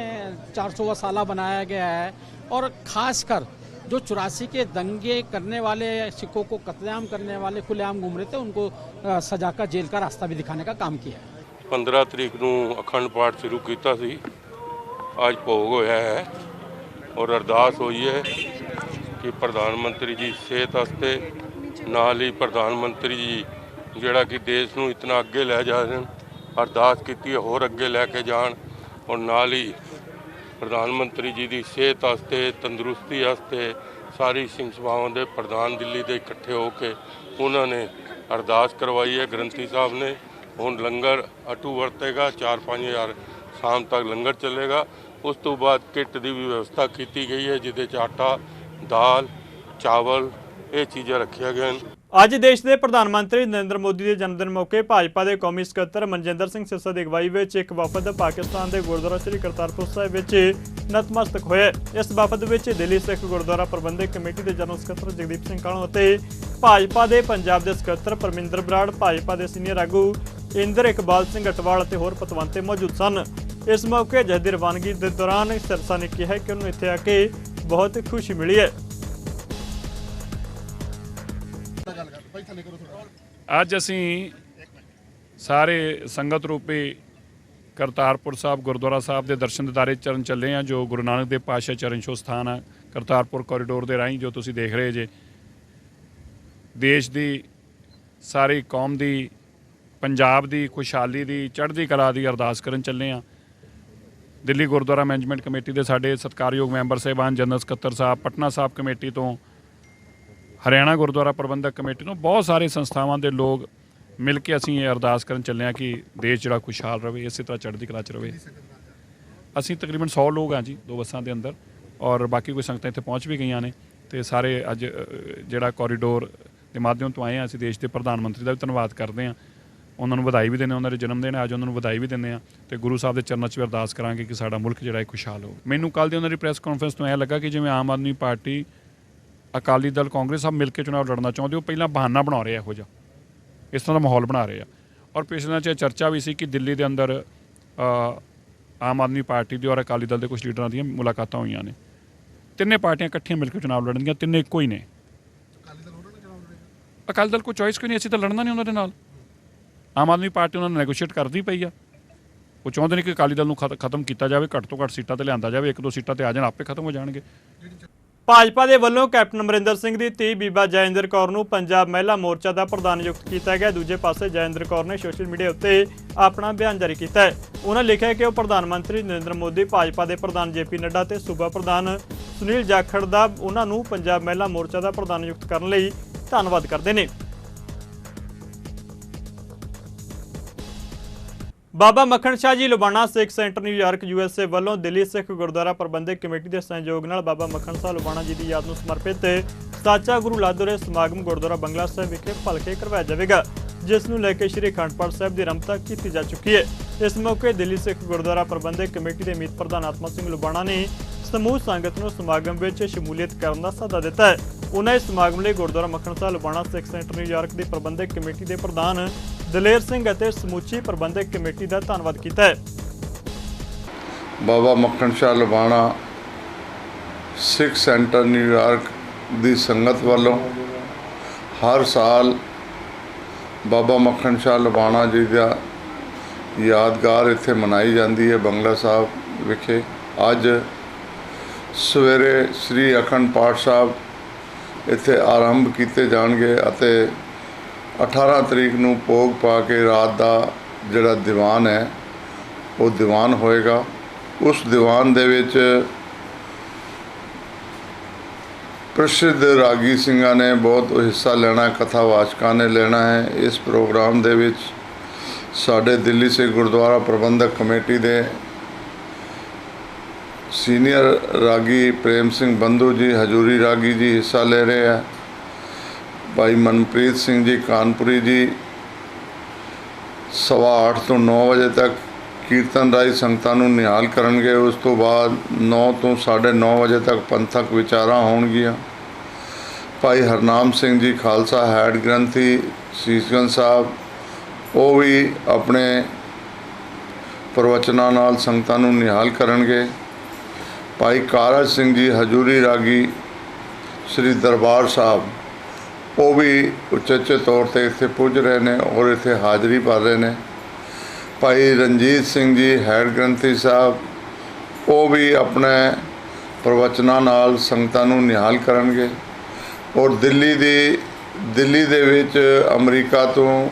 400वां साला बनाया गया है। और ख़ासकर जो 84 के दंगे करने वाले, सिखों को कत्लेआम करने वाले खुलेआम घूम रहे थे, उनको सजा का जेल का रास्ता भी दिखाने का काम किया है। 15 तरीक ਨੂੰ ਅਖੰਡ ਪਾਠ ਸ਼ੁਰੂ ਕੀਤਾ ਸੀ, ਅੱਜ ਭੋਗ ਹੋਇਆ ਹੈ ਔਰ ਅਰਦਾਸ ਹੋਈ ਹੈ ਕਿ ਪ੍ਰਧਾਨ ਮੰਤਰੀ ਜੀ ਸਿਹਤ ਵਾਸਤੇ, ਨਾਲ ਹੀ ਪ੍ਰਧਾਨ ਮੰਤਰੀ ਜੀ ਜਿਹੜਾ ਕਿ ਦੇਸ਼ ਨੂੰ ਇਤਨਾ ਅੱਗੇ ਲੈ ਜਾ ਰਹੇ ਹਨ, ਅਰਦਾਸ ਕੀਤੀ ਹੈ ਹੋਰ ਅੱਗੇ ਲੈ ਕੇ ਜਾਣ ਔਰ ਨਾਲ ਹੀ ਪ੍ਰਧਾਨ ਮੰਤਰੀ ਜੀ ਦੀ ਸਿਹਤ ਵਾਸਤੇ, ਤੰਦਰੁਸਤੀ ਵਾਸਤੇ ਸਾਰੀ ਸਿੰਘ ਸਭਾਵਾਂ ਦੇ ਪ੍ਰਧਾਨ ਦਿੱਲੀ ਦੇ ਇਕੱਠੇ ਹੋ ਕੇ ਉਹਨਾਂ ਨੇ ਅਰਦਾਸ ਕਰਵਾਈ ਹੈ। ਗ੍ਰੰਥੀ ਸਾਹਿਬ ਨੇ ਹੁਣ ਲੰਗਰ ਅਟੂ ਵਰਤੇਗਾ, 4-5 ਹਜ਼ਾਰ ਸ਼ਾਮ ਤੱਕ ਲੰਗਰ ਚੱਲੇਗਾ। ਉਸ ਤੋਂ ਬਾਅਦ ਕਿੱਟ ਦੀ ਵੀ ਵਿਵਸਥਾ ਕੀਤੀ ਗਈ ਹੈ ਜਿਹਦੇ 'ਚ ਆਟਾ, ਦਾਲ, ਚਾਵਲ ਇਹ ਚੀਜ਼ਾਂ ਰੱਖੀਆਂ ਗਈਆਂ ਹਨ। ਅੱਜ ਦੇਸ਼ ਦੇ ਪ੍ਰਧਾਨ ਮੰਤਰੀ ਨਰਿੰਦਰ ਮੋਦੀ ਦੇ ਜਨਮਦਿਨ ਮੌਕੇ ਭਾਜਪਾ ਦੇ ਕੌਮੀ ਸਕੱਤਰ ਮਨਜਿੰਦਰ ਸਿੰਘ ਸਿਰਸਾ ਦੀ ਅਗਵਾਈ ਵਿੱਚ ਇੱਕ ਵਫਦ ਪਾਕਿਸਤਾਨ ਦੇ ਗੁਰਦੁਆਰਾ ਸ੍ਰੀ ਕਰਤਾਰਪੁਰ ਸਾਹਿਬ ਵਿੱਚ ਨਤਮਸਤਕ ਹੋਇਆ। ਇਸ ਵਫਦ ਵਿੱਚ ਦਿੱਲੀ ਸਿੱਖ ਗੁਰਦੁਆਰਾ ਪ੍ਰਬੰਧਕ ਕਮੇਟੀ ਦੇ ਜਨਰਲ ਸਕੱਤਰ ਜਗਦੀਪ ਸਿੰਘ ਕਾਹਲੋਂ ਅਤੇ ਭਾਜਪਾ ਦੇ ਪੰਜਾਬ ਦੇ ਸਕੱਤਰ ਪਰਮਿੰਦਰ ਬਰਾੜ, ਭਾਜਪਾ ਦੇ ਸੀਨੀਅਰ ਆਗੂ ਇੰਦਰ ਇਕਬਾਲ ਸਿੰਘ ਅਟਵਾਲ ਅਤੇ ਹੋਰ ਪਤਵੰਤੇ ਮੌਜੂਦ ਸਨ। ਇਸ ਮੌਕੇ ਜਥੇਦਾਰ ਦੀ ਰਵਾਨਗੀ ਦੇ ਦੌਰਾਨ ਸਿਰਸਾ ਨੇ ਕਿਹਾ ਕਿ ਉਹਨੂੰ ਇੱਥੇ ਆ ਕੇ ਬਹੁਤ ਖੁਸ਼ੀ ਮਿਲੀ ਹੈ। ਅੱਜ ਅਸੀਂ ਸਾਰੇ ਸੰਗਤ ਰੂਪੀ ਕਰਤਾਰਪੁਰ ਸਾਹਿਬ ਗੁਰਦੁਆਰਾ ਸਾਹਿਬ ਦੇ ਦਰਸ਼ਨ ਦਿਦਾਰੇ ਚਰਨ ਚੱਲੇ ਆ, ਜੋ ਗੁਰੂ ਨਾਨਕ ਦੇਵ ਪਾਤਸ਼ਾਹ ਚਰਨਛੋਹ ਸਥਾਨ ਆ। ਕਰਤਾਰਪੁਰ ਕੋਰੀਡੋਰ ਦੇ ਰਾਹੀਂ ਜੋ ਤੁਸੀਂ ਦੇਖ ਰਹੇ ਜੇ, ਦੇਸ਼ ਦੀ ਸਾਰੀ ਕੌਮ ਦੀ, ਪੰਜਾਬ ਦੀ ਖੁਸ਼ਹਾਲੀ ਦੀ, ਚੜ੍ਹਦੀ ਕਲਾ ਦੀ ਅਰਦਾਸ ਕਰਨ ਚੱਲੇ ਆ। ਦਿੱਲੀ ਗੁਰਦੁਆਰਾ ਮੈਨੇਜਮੈਂਟ ਕਮੇਟੀ ਦੇ ਸਾਡੇ ਸਤਿਕਾਰਯੋਗ ਮੈਂਬਰ ਸਾਹਿਬਾਨ, ਜਨਰਲ ਸਕੱਤਰ ਸਾਹਿਬ, ਪਟਨਾ ਸਾਹਿਬ ਕਮੇਟੀ ਤੋਂ, ਹਰਿਆਣਾ ਗੁਰਦੁਆਰਾ ਪ੍ਰਬੰਧਕ ਕਮੇਟੀ ਤੋਂ ਬਹੁਤ ਸਾਰੇ ਸੰਸਥਾਵਾਂ ਦੇ ਲੋਕ ਮਿਲ ਕੇ ਅਸੀਂ ਇਹ ਅਰਦਾਸ ਕਰਨ ਚੱਲੇ ਹਾਂ ਕਿ ਦੇਸ਼ ਜਿਹੜਾ ਖੁਸ਼ਹਾਲ ਰਹੇ, ਇਸੇ ਤਰ੍ਹਾਂ ਚੜ੍ਹਦੀ ਕਲਾ 'ਚ ਰਹੇ। ਅਸੀਂ ਤਕਰੀਬਨ 100 ਲੋਕ ਹਾਂ ਜੀ 2 ਬੱਸਾਂ ਦੇ ਅੰਦਰ, ਔਰ ਬਾਕੀ ਕੋਈ ਸੰਗਤਾਂ ਇੱਥੇ ਪਹੁੰਚ ਵੀ ਗਈਆਂ ਨੇ ਤੇ ਸਾਰੇ ਅੱਜ ਜਿਹੜਾ ਕੋਰੀਡੋਰ ਦੇ ਮਾਧਿਅਮ ਤੋਂ ਆਏ ਹਾਂ। ਅਸੀਂ ਦੇਸ਼ ਦੇ ਪ੍ਰਧਾਨ ਮੰਤਰੀ ਦਾ ਵੀ ਧੰਨਵਾਦ ਕਰਦੇ ਹਾਂ, ਉਹਨਾਂ ਨੂੰ ਵਧਾਈ ਵੀ ਦਿੰਦੇ ਹਾਂ, ਉਹਨਾਂ ਦੇ ਜਨਮ ਦਿਨ ਹੈ ਅੱਜ, ਉਹਨਾਂ ਨੂੰ ਵਧਾਈ ਵੀ ਦਿੰਦੇ ਹਾਂ ਤੇ ਗੁਰੂ ਸਾਹਿਬ ਦੇ ਚਰਨਾਂ 'ਚ ਵੀ ਅਰਦਾਸ ਕਰਾਂਗੇ ਕਿ ਸਾਡਾ ਮੁਲਕ ਜਿਹੜਾ ਹੈ ਖੁਸ਼ਹਾਲ ਹੋ। ਮੈਨੂੰ ਕੱਲ੍ਹ ਦੀ ਉਹਨਾਂ ਦੀ ਪ੍ਰੈਸ ਕਾਨਫਰੰਸ ਤੋਂ ਇਹ ਲੱਗਾ ਕਿ ਜਿਵੇਂ ਆਮ ਆਦਮੀ ਪਾਰਟੀ, ਅਕਾਲੀ ਦਲ, ਕਾਂਗਰਸ ਸਭ ਮਿਲ ਕੇ ਚੁਣਾਵ ਲੜਨਾ ਚਾਹੁੰਦੇ, ਉਹ ਪਹਿਲਾਂ ਬਹਾਨਾ ਬਣਾ ਰਹੇ ਇਹੋ ਜਿਹਾ, ਇਸ ਤਰ੍ਹਾਂ ਦਾ ਮਾਹੌਲ ਬਣਾ ਰਹੇ ਆ। ਔਰ ਪਿਛਲੇ 'ਚ ਚਰਚਾ ਵੀ ਸੀ ਕਿ ਦਿੱਲੀ ਦੇ ਅੰਦਰ ਆਮ ਆਦਮੀ ਪਾਰਟੀ ਦੀ ਔਰ ਅਕਾਲੀ ਦਲ ਦੇ ਕੁਝ ਲੀਡਰਾਂ ਦੀਆਂ ਮੁਲਾਕਾਤਾਂ ਹੋਈਆਂ ਨੇ। ਤਿੰਨੇ ਪਾਰਟੀਆਂ ਇਕੱਠੀਆਂ ਮਿਲ ਕੇ ਚੁਣਾਵ ਲੜਨਗੀਆਂ, ਤਿੰਨੇ ਇੱਕੋ ਹੀ ਨੇ। ਅਕਾਲੀ ਦਲ ਕੋਈ ਚੋਇਸ ਕਿਉਂ ਨਹੀਂ, ਅਸੀਂ ਤਾਂ ਲੜਨਾ ਨਹੀਂ ਉਹਨਾਂ ਦੇ ਨਾਲ। ਆਮ ਆਦਮੀ ਪਾਰਟੀ ਉਹਨਾਂ ਨੂੰ ਨੈਗੋਸ਼ੀਏਟ ਕਰਦੀ ਪਈ ਆ। ਉਹ ਚਾਹੁੰਦੇ ਨੇ ਕਿ ਅਕਾਲੀ ਦਲ ਨੂੰ ਖਤਮ ਕੀਤਾ ਜਾਵੇ, ਘੱਟ ਤੋਂ ਘੱਟ ਸੀਟਾਂ 'ਤੇ ਲਿਆਂਦਾ ਜਾਵੇ, 1-2 ਸੀਟਾਂ 'ਤੇ ਆ ਜਾਣ, ਆਪੇ ਖਤਮ ਹੋ ਜਾਣਗੇ। ਭਾਜਪਾ ਦੇ ਵੱਲੋਂ ਕੈਪਟਨ ਅਮਰਿੰਦਰ ਸਿੰਘ ਦੀ ਧੀ ਬੀਬਾ ਜੈਇੰਦਰ ਕੌਰ ਨੂੰ ਪੰਜਾਬ ਮਹਿਲਾ ਮੋਰਚਾ ਦਾ ਪ੍ਰਧਾਨ ਨਿਯੁਕਤ ਕੀਤਾ ਗਿਆ। ਦੂਜੇ ਪਾਸੇ ਜੈਇੰਦਰ ਕੌਰ ਨੇ ਸੋਸ਼ਲ ਮੀਡੀਆ ਉੱਤੇ ਆਪਣਾ ਬਿਆਨ ਜਾਰੀ ਕੀਤਾ ਹੈ। ਉਹਨਾਂ ਲਿਖਿਆ ਕਿ ਉਹ ਪ੍ਰਧਾਨ ਮੰਤਰੀ ਨਰਿੰਦਰ ਮੋਦੀ, ਭਾਜਪਾ ਦੇ ਪ੍ਰਧਾਨ JP ਨੱਡਾ ਤੇ ਸੂਬਾ ਪ੍ਰਧਾਨ ਸੁਨੀਲ ਜਾਖੜ ਦਾ ਉਹਨਾਂ ਨੂੰ ਪੰਜਾਬ ਮਹਿਲਾ ਮੋਰਚਾ ਦਾ ਪ੍ਰਧਾਨ ਨਿਯੁਕਤ ਕਰਨ ਲਈ ਧੰਨਵਾਦ ਕਰਦੇ ਨੇ। ਬਾਬਾ ਮੱਖਣ ਸ਼ਾਹ ਜੀ ਲੁਬਾਣਾ ਸਿੱਖ ਸੈਂਟਰ ਨਿਊਯਾਰਕ USA ਵੱਲੋਂ ਦਿੱਲੀ ਸਿੱਖ ਗੁਰਦੁਆਰਾ ਪ੍ਰਬੰਧਕ ਕਮੇਟੀ ਦੇ ਸਹਿਯੋਗ ਨਾਲ ਬਾਬਾ ਮੱਖਣ ਸ਼ਾਹ ਲੁਬਾਣਾ ਜੀ ਦੀ ਯਾਦ ਨੂੰ ਸਮਰਪਿਤ ਸਾਚਾ ਗੁਰੂ ਲਾਦੋਰੇ ਸਮਾਗਮ ਗੁਰਦੁਆਰਾ ਬੰਗਲਾ ਸਾਹਿਬ ਵਿਖੇ ਭਲਕੇ ਕਰਵਾਇਆ ਜਾਵੇਗਾ, ਜਿਸ ਨੂੰ ਲੈ ਕੇ ਸ਼੍ਰੀ ਅਖੰਡ ਪਾਠ ਸਾਹਿਬ ਦੀ ਆਰੰਭਤਾ ਕੀਤੀ ਜਾ ਚੁੱਕੀ ਹੈ। ਇਸ ਮੌਕੇ ਦਿੱਲੀ ਸਿੱਖ ਗੁਰਦੁਆਰਾ ਪ੍ਰਬੰਧਕ ਕਮੇਟੀ ਦੇ ਮੀਤ ਪ੍ਰਧਾਨ ਆਤਮਾ ਸਿੰਘ ਲੁਬਾਣਾ ਨੇ ਸਮੂਹ ਸੰਗਤ ਨੂੰ ਸਮਾਗਮ ਵਿੱਚ ਸ਼ਮੂਲੀਅਤ ਕਰਨ ਦਾ ਸੱਦਾ ਦਿੱਤਾ ਹੈ। ਉਹਨਾਂ ਇਸ ਸਮਾਗਮ ਲਈ ਗੁਰਦੁਆਰਾ ਮੱਖਣ ਸ਼ਾਹ ਲੁਬਾਣਾ ਸਿੱਖ ਸੈਂਟਰ ਨਿਊਯਾਰਕ ਦੀ ਪ੍ਰਬੰਧਕ ਕਮੇਟੀ ਦੇ ਪ੍ਰਧਾਨ ਦਲੇਰ ਸਿੰਘ ਅਤੇ ਸਮੁੱਚੀ ਪ੍ਰਬੰਧਕ ਕਮੇਟੀ ਦਾ ਧੰਨਵਾਦ ਕੀਤਾ ਹੈ। ਬਾਬਾ ਮੱਖਣ ਸ਼ਾਹ ਲੁਬਾਣਾ ਸਿੱਖ ਸੈਂਟਰ ਨਿਊਯਾਰਕ ਦੀ ਸੰਗਤ ਵੱਲੋਂ ਹਰ ਸਾਲ ਬਾਬਾ ਮੱਖਣ ਸ਼ਾਹ ਲੁਬਾਣਾ ਜੀ ਦਾ ਯਾਦਗਾਰ ਇੱਥੇ ਮਨਾਈ ਜਾਂਦੀ ਹੈ ਬੰਗਲਾ ਸਾਹਿਬ ਵਿਖੇ। ਅੱਜ ਸਵੇਰੇ ਸ੍ਰੀ ਅਖੰਡ ਪਾਠ ਸਾਹਿਬ ਇੱਥੇ ਆਰੰਭ ਕੀਤੇ ਜਾਣਗੇ ਅਤੇ 18 ਤਰੀਕ ਨੂੰ ਭੋਗ ਪਾ ਕੇ ਰਾਤ ਦਾ ਜਿਹੜਾ ਦੀਵਾਨ ਹੈ ਉਹ ਦੀਵਾਨ ਹੋਏਗਾ। ਉਸ ਦੀਵਾਨ ਦੇ ਵਿੱਚ ਪ੍ਰਸਿੱਧ ਰਾਗੀ ਸਿੰਘਾਂ ਨੇ ਬਹੁਤ ਹਿੱਸਾ ਲੈਣਾ, ਕਥਾਵਾਚਕਾਂ ਨੇ ਲੈਣਾ ਹੈ। ਇਸ ਪ੍ਰੋਗਰਾਮ ਦੇ ਵਿੱਚ ਸਾਡੇ ਦਿੱਲੀ ਸਿੱਖ ਗੁਰਦੁਆਰਾ ਪ੍ਰਬੰਧਕ ਕਮੇਟੀ ਦੇ ਸੀਨੀਅਰ ਰਾਗੀ ਪ੍ਰੇਮ ਸਿੰਘ ਬੰਧੂ ਜੀ, ਹਜੂਰੀ ਰਾਗੀ ਜੀ ਹਿੱਸਾ ਲੈ ਰਹੇ ਆ। ਭਾਈ ਮਨਪ੍ਰੀਤ ਸਿੰਘ ਜੀ ਕਾਨਪੁਰੀ ਜੀ 8:15 ਤੋਂ 9 ਵਜੇ ਤੱਕ ਕੀਰਤਨ ਰਾਈ ਸੰਗਤਾਂ ਨੂੰ ਨਿਹਾਲ ਕਰਨਗੇ। ਉਸ ਤੋਂ ਬਾਅਦ 9 ਤੋਂ 9:30 ਵਜੇ ਤੱਕ ਪੰਥਕ ਵਿਚਾਰਾਂ ਹੋਣਗੀਆਂ। ਭਾਈ ਹਰਨਾਮ ਸਿੰਘ ਜੀ ਖਾਲਸਾ ਹੈਡ ਗ੍ਰੰਥੀ ਸੀਸਗੰਜ ਸਾਹਿਬ, ਉਹ ਵੀ ਆਪਣੇ ਪ੍ਰਵਚਨਾਂ ਨਾਲ ਸੰਗਤਾਂ ਨੂੰ ਨਿਹਾਲ ਕਰਨਗੇ। ਭਾਈ ਕਾਰਜ ਸਿੰਘ ਜੀ ਹਜੂਰੀ ਰਾਗੀ ਸ੍ਰੀ ਦਰਬਾਰ ਸਾਹਿਬ, ਉਹ ਵੀ ਉਚੇਚੇ ਤੌਰ ਤੇ ਇੱਥੇ ਪੁੱਜ ਰਹੇ ਨੇ ਔਰ ਇੱਥੇ ਹਾਜ਼ਰੀ ਭਰ ਰਹੇ ਨੇ। ਭਾਈ ਰਣਜੀਤ ਸਿੰਘ ਜੀ ਹੈਡ ਗ੍ਰੰਥੀ ਸਾਹਿਬ, ਉਹ ਵੀ ਆਪਣੇ ਪ੍ਰਵਚਨਾਂ ਨਾਲ ਸੰਗਤਾਂ ਨੂੰ ਨਿਹਾਲ ਕਰਨਗੇ। ਔਰ ਦਿੱਲੀ ਦੇ ਵਿੱਚ ਅਮਰੀਕਾ ਤੋਂ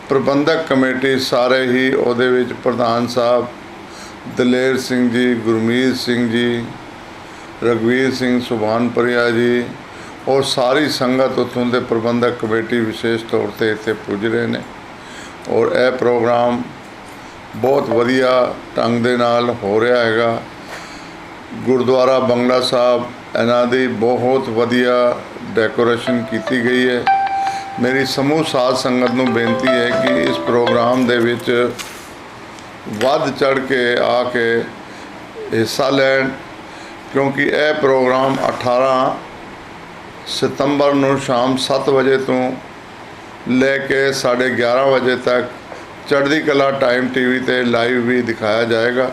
ਪ੍ਰਬੰਧਕ ਕਮੇਟੀ ਸਾਰੇ ਹੀ ਉਹਦੇ ਵਿੱਚ ਪ੍ਰਧਾਨ ਸਾਹਿਬ ਦਲੇਰ ਸਿੰਘ ਜੀ, ਗੁਰਮੀਤ ਸਿੰਘ ਜੀ, ਰਘਵੀਰ ਸਿੰਘ ਸੁਭਾਨਪੁਰੀਆ ਜੀ ਔਰ ਸਾਰੀ ਸੰਗਤ ਉੱਥੋਂ ਦੇ ਪ੍ਰਬੰਧਕ ਕਮੇਟੀ ਵਿਸ਼ੇਸ਼ ਤੌਰ ਤੇ ਇੱਥੇ ਪੁੱਜ ਰਹੇ ਨੇ। ਔਰ ਇਹ ਪ੍ਰੋਗਰਾਮ ਬਹੁਤ ਵਧੀਆ ਢੰਗ ਦੇ ਨਾਲ ਹੋ ਰਿਹਾ ਹੈਗਾ। ਗੁਰਦੁਆਰਾ ਬੰਗਲਾ ਸਾਹਿਬ ਇਹਨਾਂ ਦੀ ਬਹੁਤ ਵਧੀਆ ਡੈਕੋਰੇਸ਼ਨ ਕੀਤੀ ਗਈ ਹੈ। ਮੇਰੀ ਸਮੂਹ ਸਾਧ ਸੰਗਤ ਨੂੰ ਬੇਨਤੀ ਹੈ ਕਿ ਇਸ ਪ੍ਰੋਗਰਾਮ ਦੇ ਵਿੱਚ ਵੱਧ ਚੜ੍ਹ ਕੇ ਆ ਕੇ ਹਿੱਸਾ ਲੈਣ, ਕਿਉਂਕਿ ਇਹ ਪ੍ਰੋਗਰਾਮ 18 ਸਤੰਬਰ ਨੂੰ ਸ਼ਾਮ 7 ਵਜੇ ਤੋਂ ਲੈ ਕੇ 11:30 ਵਜੇ ਤੱਕ ਚੜ੍ਹਦੀ ਕਲਾ ਟਾਈਮ TV ਤੇ ਲਾਈਵ ਵੀ ਦਿਖਾਇਆ ਜਾਏਗਾ।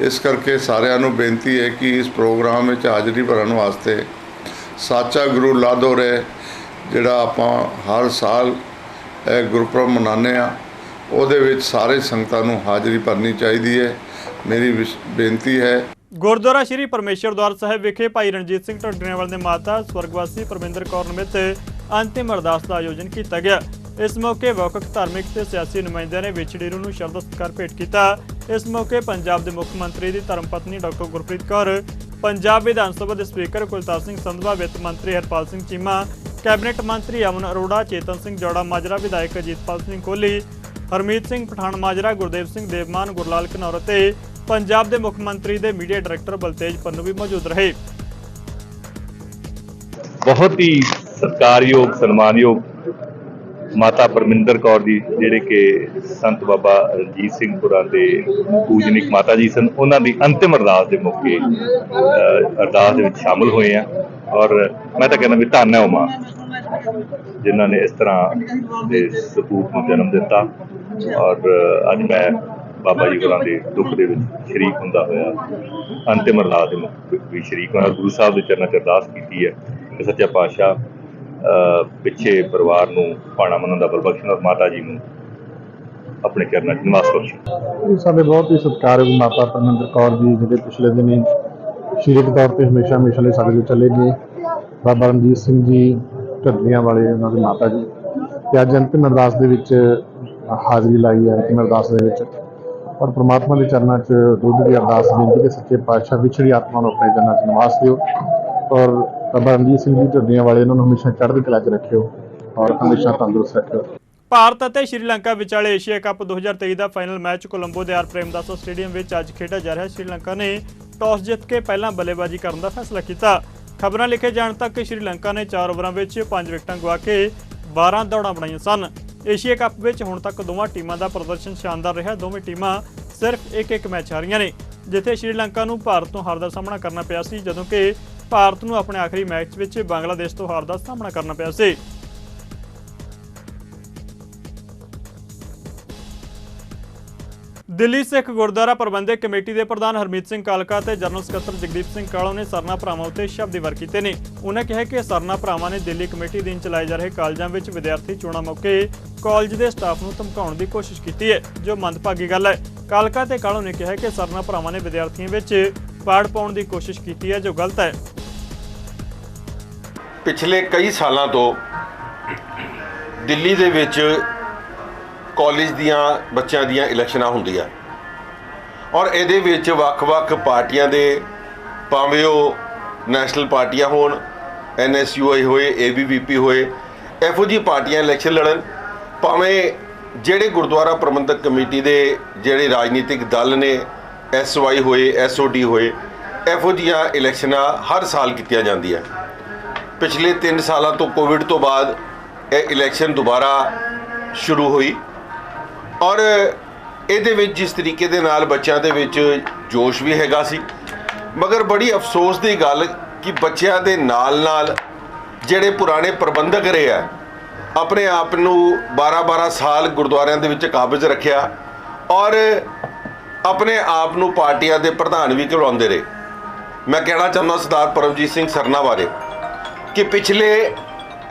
ਇਸ ਕਰਕੇ ਸਾਰਿਆਂ ਨੂੰ ਬੇਨਤੀ ਹੈ ਕਿ ਇਸ ਪ੍ਰੋਗਰਾਮ ਵਿੱਚ ਹਾਜ਼ਰੀ ਭਰਨ ਵਾਸਤੇ ਸਾਚਾ ਗੁਰੂ ਲਾਦੋਰੇ ਜਿਹੜਾ ਆਪਾਂ ਹਰ ਸਾਲ ਇਹ ਗੁਰਪੁਰਬ ਮਨਾਉਂਦੇ ਹਾਂ, ਉਹਦੇ ਵਿੱਚ ਸਾਰੇ ਸੰਗਤਾਂ ਨੂੰ ਹਾਜ਼ਰੀ ਭਰਨੀ ਚਾਹੀਦੀ ਹੈ। ਮੇਰੀ ਬੇਨਤੀ ਹੈ। ਗੁਰਦੁਆਰਾ ਸ਼੍ਰੀ ਪਰਮੇਸ਼ਰ ਦਵਾਰ ਸਾਹਿਬ ਵਿਖੇ ਭਾਈ ਰਣਜੀਤ ਸਿੰਘ ਢੱਡਰੀਆਂਵਾਲ ਦੇ ਮਾਤਾ ਸਵਰਗਵਾਸੀ ਪਰਮਿੰਦਰ ਕੌਰ ਨਿਮਿਤ ਅੰਤਿਮ ਅਰਦਾਸ ਦਾ ਆਯੋਜਨ ਕੀਤਾ ਗਿਆ। ਇਸ ਮੌਕੇ ਵੱਖ ਧਾਰਮਿਕ ਤੇ ਸਿਆਸੀ ਨੁਮਾਇੰਦਿਆਂ ਨੇ ਵਿਛੜੀ ਨੂੰ ਸ਼ਰਧਾ ਸਤਿਕਾਰ ਭੇਟ ਕੀਤਾ। ਇਸ ਮੌਕੇ ਪੰਜਾਬ ਦੇ ਮੁੱਖ ਮੰਤਰੀ ਦੀ ਧਰਮ ਪਤਨੀ ਡਾਕਟਰ ਗੁਰਪ੍ਰੀਤ ਕੌਰ, ਪੰਜਾਬ ਵਿਧਾਨ ਸਭਾ ਦੇ ਸਪੀਕਰ ਕੁਲਤਾਰ ਸਿੰਘ ਸੰਧਵਾ, ਵਿੱਤ ਮੰਤਰੀ ਹਰਪਾਲ ਸਿੰਘ ਚੀਮਾ, ਕੈਬਨਿਟ ਮੰਤਰੀ ਅਮਨ ਅਰੋੜਾ, ਚੇਤਨ ਸਿੰਘ ਜੌੜਾ ਮਾਜਰਾ, ਵਿਧਾਇਕ ਅਜੀਤਪਾਲ ਸਿੰਘ ਕੋਹਲੀ, ਹਰਮੀਤ ਸਿੰਘ ਪਠਾਨ ਮਾਜਰਾ, ਗੁਰਦੇਵ ਸਿੰਘ ਦੇਵਮਾਨ, ਗੁਰਲਾਲ ਘਨੌਰ ਅਤੇ ਪੰਜਾਬ ਦੇ ਮੁੱਖ ਮੰਤਰੀ ਦੇ ਮੀਡੀਆ ਡਾਇਰੈਕਟਰ ਬਲਤੇਜ ਪੰਨੂ ਵੀ ਮੌਜੂਦ ਰਹੇ। ਬਹੁਤ ਹੀ ਸਤਿਕਾਰਯੋਗ ਸਨਮਾਨਯੋਗ ਮਾਤਾ ਪਰਮਿੰਦਰ ਕੌਰ ਜੀ, ਜਿਹੜੇ ਕਿ ਸੰਤ ਬਾਬਾ ਰਣਜੀਤ ਸਿੰਘ ਪੁਰਾ ਦੇ ਪੂਜਨਿਕ ਮਾਤਾ ਜੀ ਸਨ, ਉਹਨਾਂ ਦੀ ਅੰਤਿਮ ਅਰਦਾਸ ਦੇ ਮੌਕੇ ਅਰਦਾਸ ਦੇ ਵਿੱਚ ਸ਼ਾਮਲ ਹੋਏ ਆ। ਔਰ ਮੈਂ ਤਾਂ ਕਹਿੰਦਾ ਵੀ ਧੰਨ ਹੈ ਉਹ ਮਾਂ ਜਿਨ੍ਹਾਂ ਨੇ ਇਸ ਤਰ੍ਹਾਂ ਦੇ ਸਪੂਤ ਨੂੰ ਜਨਮ ਦਿੱਤਾ। ਔਰ ਅੱਜ ਮੈਂ ਬਾਬਾ ਜੀ ਹੋਰਾਂ ਦੇ ਦੁੱਖ ਦੇ ਵਿੱਚ ਸ਼ਰੀਕ ਹੁੰਦਾ ਹੋਇਆ ਅੰਤਿਮ ਅਰਦਾਸ ਦੇ ਵੀ ਸ਼ਰੀਕ ਹੋਇਆ। ਗੁਰੂ ਸਾਹਿਬ ਦੇ ਚਰਨਾਂ 'ਚ ਅਰਦਾਸ ਕੀਤੀ ਹੈ ਕਿ ਸੱਚਾ ਪਾਤਸ਼ਾਹ ਪਿੱਛੇ ਪਰਿਵਾਰ ਨੂੰ ਭਾਣਾ ਮੰਨਣ ਦਾ ਬਲ ਬਖਸ਼ਣ ਔਰ ਮਾਤਾ ਜੀ ਨੂੰ ਆਪਣੇ ਚਰਨਾਂ 'ਚ ਨਿਵਾਸ ਬਖਸ਼ਣ। ਸਾਡੇ ਬਹੁਤ ਹੀ ਸਤਿਕਾਰਯੋਗ ਮਾਤਾ ਪਰਮਿੰਦਰ ਕੌਰ ਜੀ, ਜਿਹੜੇ ਪਿਛਲੇ ਦਿਨੀ ਸਰੀਰਕ ਤੌਰ 'ਤੇ ਹਮੇਸ਼ਾ ਲਈ ਸਾਡੇ ਵਿੱਚ ਚਲੇ ਗਏ ਬਾਬਾ ਰਣਜੀਤ ਸਿੰਘ ਜੀ ਢੱਡਰੀਆਂ ਵਾਲੇ, ਉਹਨਾਂ ਦੇ ਮਾਤਾ ਜੀ, ਤੇ ਅੱਜ ਅੰਤਿਮ ਅਰਦਾਸ ਦੇ ਵਿੱਚ ਹਾਜ਼ਰੀ ਲਾਈ ਹੈ। ਅੰਤਿਮ ਅਰਦਾਸ ਦੇ ਵਿੱਚ ਔਰ ਪ੍ਰਮਾਤਮਾ ਦੇ ਚਰਨਾਂ 'ਚ ਦੁੱਧ ਦੀ ਅਰਦਾਸ ਬੇਨਤੀ ਕਿ ਸੱਚੇ ਪਾਤਸ਼ਾਹ ਵਿਛੜੀ ਆਤਮਾ ਨੂੰ ਆਪਣੇ ਜੰਨਾਂ 'ਚ ਨਿਵਾਸ ਦਿਓ ਔਰ ਬਾਬਾ ਰਣਜੀਤ ਸਿੰਘ ਜੀ ਢੱਡਰੀਆਂ ਵਾਲੇ ਇਹਨਾਂ ਨੂੰ ਹਮੇਸ਼ਾ ਚੜ੍ਹਦੀ ਕਲਾ 'ਚ ਰੱਖਿਓ ਔਰ ਹਮੇਸ਼ਾ ਤੰਦਰੁਸਤ ਰੱਖਿਓ। ਭਾਰਤ ਅਤੇ ਸ਼੍ਰੀਲੰਕਾ ਵਿਚਾਲੇ ਏਸ਼ੀਆ ਕੱਪ 2023 ਦਾ ਫਾਈਨਲ ਮੈਚ ਕੋਲੰਬੋ ਦੇ ਆਰ ਪ੍ਰੇਮਦਾਸਾ ਸਟੇਡੀਅਮ ਵਿੱਚ ਅੱਜ ਖੇਡਿਆ ਜਾ ਰਿਹਾ। ਸ਼੍ਰੀਲੰਕਾ ਨੇ ਟਾਸ ਜਿੱਤ ਕੇ ਪਹਿਲਾਂ ਬੱਲੇਬਾਜ਼ੀ ਕਰਨ ਦਾ ਫੈਸਲਾ ਕੀਤਾ। ਖਬਰਾਂ ਲਿਖੇ ਜਾਣ ਤੱਕ ਸ਼੍ਰੀਲੰਕਾ ਨੇ 4 ਓਵਰਾਂ ਵਿੱਚ 5 ਵਿਕਟਾਂ ਗਵਾ ਕੇ 12 ਦੌੜਾਂ ਬਣਾਈਆਂ ਸਨ। ਏਸ਼ੀਆ ਕੱਪ ਵਿੱਚ ਹੁਣ ਤੱਕ ਦੋਵਾਂ ਟੀਮਾਂ ਦਾ ਪ੍ਰਦਰਸ਼ਨ ਸ਼ਾਨਦਾਰ ਰਿਹਾ। ਦੋਵੇਂ ਟੀਮਾਂ ਸਿਰਫ ਇੱਕ ਮੈਚ ਹਾਰੀਆਂ ਨੇ, ਜਿੱਥੇ ਸ਼੍ਰੀਲੰਕਾ ਨੂੰ ਭਾਰਤ ਤੋਂ ਹਾਰ ਦਾ ਸਾਹਮਣਾ ਕਰਨਾ ਪਿਆ ਸੀ, ਜਦੋਂ ਕਿ ਭਾਰਤ ਨੂੰ ਆਪਣੇ ਆਖਰੀ ਮੈਚ ਵਿੱਚ ਬੰਗਲਾਦੇਸ਼ ਤੋਂ ਹਾਰ ਦਾ ਸਾਹਮਣਾ ਕਰਨਾ ਪਿਆ ਸੀ। ਦਿੱਲੀ ਸਿੱਖ ਗੁਰਦੁਆਰਾ ਪ੍ਰਬੰਧਕ ਕਮੇਟੀ ਦੇ ਪ੍ਰਧਾਨ ਹਰਮੀਤ ਸਿੰਘ ਕਾਲਕਾ ਤੇ ਜਨਰਲ ਸਕੱਤਰ ਜਗਦੀਪ ਸਿੰਘ ਕਾਲੋਂ ਨੇ ਸਰਨਾ ਭਰਾਵਾਂ ਉੱਤੇ ਸ਼ਬਦੀ ਵਾਰ ਕੀਤੇ ਨੇ। ਉਹਨਾਂ ਕਿਹਾ ਕਿ ਸਰਨਾ ਭਰਾਵਾਂ ਨੇ ਦਿੱਲੀ ਕਮੇਟੀ ਅਧੀਨ ਚਲਾਏ ਜਾ ਰਹੇ ਕਾਲਜਾਂ ਵਿੱਚ ਵਿਦਿਆਰਥੀ ਚੋਣਾਂ ਮੌਕੇ ਕਾਲਜ ਦੇ ਸਟਾਫ ਨੂੰ ਧਮਕਾਉਣ ਦੀ ਕੋਸ਼ਿਸ਼ ਕੀਤੀ ਹੈ, ਜੋ ਮੰਦਭਾਗੀ ਗੱਲ ਹੈ। ਕਾਲਕਾ ਤੇ ਕਾਲੋਂ ਨੇ ਕਿਹਾ ਕਿ ਸਰਨਾ ਭਰਾਵਾਂ ਨੇ ਵਿਦਿਆਰਥੀਆਂ ਵਿੱਚ ਪਾੜ ਪਾਉਣ ਦੀ ਕੋਸ਼ਿਸ਼ ਕੀਤੀ ਹੈ, ਜੋ ਗਲਤ ਹੈ। ਪਿਛਲੇ ਕਈ ਸਾਲਾਂ ਤੋਂ ਦਿੱਲੀ ਦੇ ਵਿੱਚ ਕਾਲਜ ਦੀਆਂ ਬੱਚਿਆਂ ਦੀਆਂ ਇਲੈਕਸ਼ਨਾਂ ਹੁੰਦੀਆਂ ਔਰ ਇਹਦੇ ਵਿੱਚ ਵੱਖ-ਵੱਖ ਪਾਰਟੀਆਂ ਦੇ, ਭਾਵੇਂ ਉਹ ਨੈਸ਼ਨਲ ਪਾਰਟੀਆਂ ਹੋਣ, NSUI ਹੋਏ, ABVP ਹੋਏ, ਇਹੋ ਜਿਹੀ ਪਾਰਟੀਆਂ ਇਲੈਕਸ਼ਨ ਲੜਨ, ਭਾਵੇਂ ਜਿਹੜੇ ਗੁਰਦੁਆਰਾ ਪ੍ਰਬੰਧਕ ਕਮੇਟੀ ਦੇ ਜਿਹੜੇ ਰਾਜਨੀਤਿਕ ਦਲ ਨੇ, SY ਹੋਏ, SOD ਹੋਏ, ਇਹੋ ਜਿਹੀਆਂ ਇਲੈਕਸ਼ਨਾਂ ਹਰ ਸਾਲ ਕੀਤੀਆਂ ਜਾਂਦੀਆਂ। ਪਿਛਲੇ 3 ਸਾਲਾਂ ਤੋਂ ਕੋਵਿਡ ਤੋਂ ਬਾਅਦ ਇਹ ਇਲੈਕਸ਼ਨ ਦੁਬਾਰਾ ਸ਼ੁਰੂ ਹੋਈ ਔਰ ਇਹਦੇ ਵਿੱਚ ਜਿਸ ਤਰੀਕੇ ਦੇ ਨਾਲ ਬੱਚਿਆਂ ਦੇ ਵਿੱਚ ਜੋਸ਼ ਵੀ ਹੈਗਾ ਸੀ, ਮਗਰ ਬੜੀ ਅਫਸੋਸ ਦੀ ਗੱਲ ਕਿ ਬੱਚਿਆਂ ਦੇ ਨਾਲ ਜਿਹੜੇ ਪੁਰਾਣੇ ਪ੍ਰਬੰਧਕ ਰਹੇ ਆ, ਆਪਣੇ ਆਪ ਨੂੰ 12-12 ਸਾਲ ਗੁਰਦੁਆਰਿਆਂ ਦੇ ਵਿੱਚ ਕਾਬਜ਼ ਰੱਖਿਆ ਔਰ ਆਪਣੇ ਆਪ ਨੂੰ ਪਾਰਟੀਆਂ ਦੇ ਪ੍ਰਧਾਨ ਵੀ ਕਰਵਾਉਂਦੇ ਰਹੇ। ਮੈਂ ਕਹਿਣਾ ਚਾਹੁੰਦਾ ਸਰਦਾਰ ਪਰਮਜੀਤ ਸਿੰਘ ਸਰਨਾ ਬਾਰੇ ਕਿ ਪਿਛਲੇ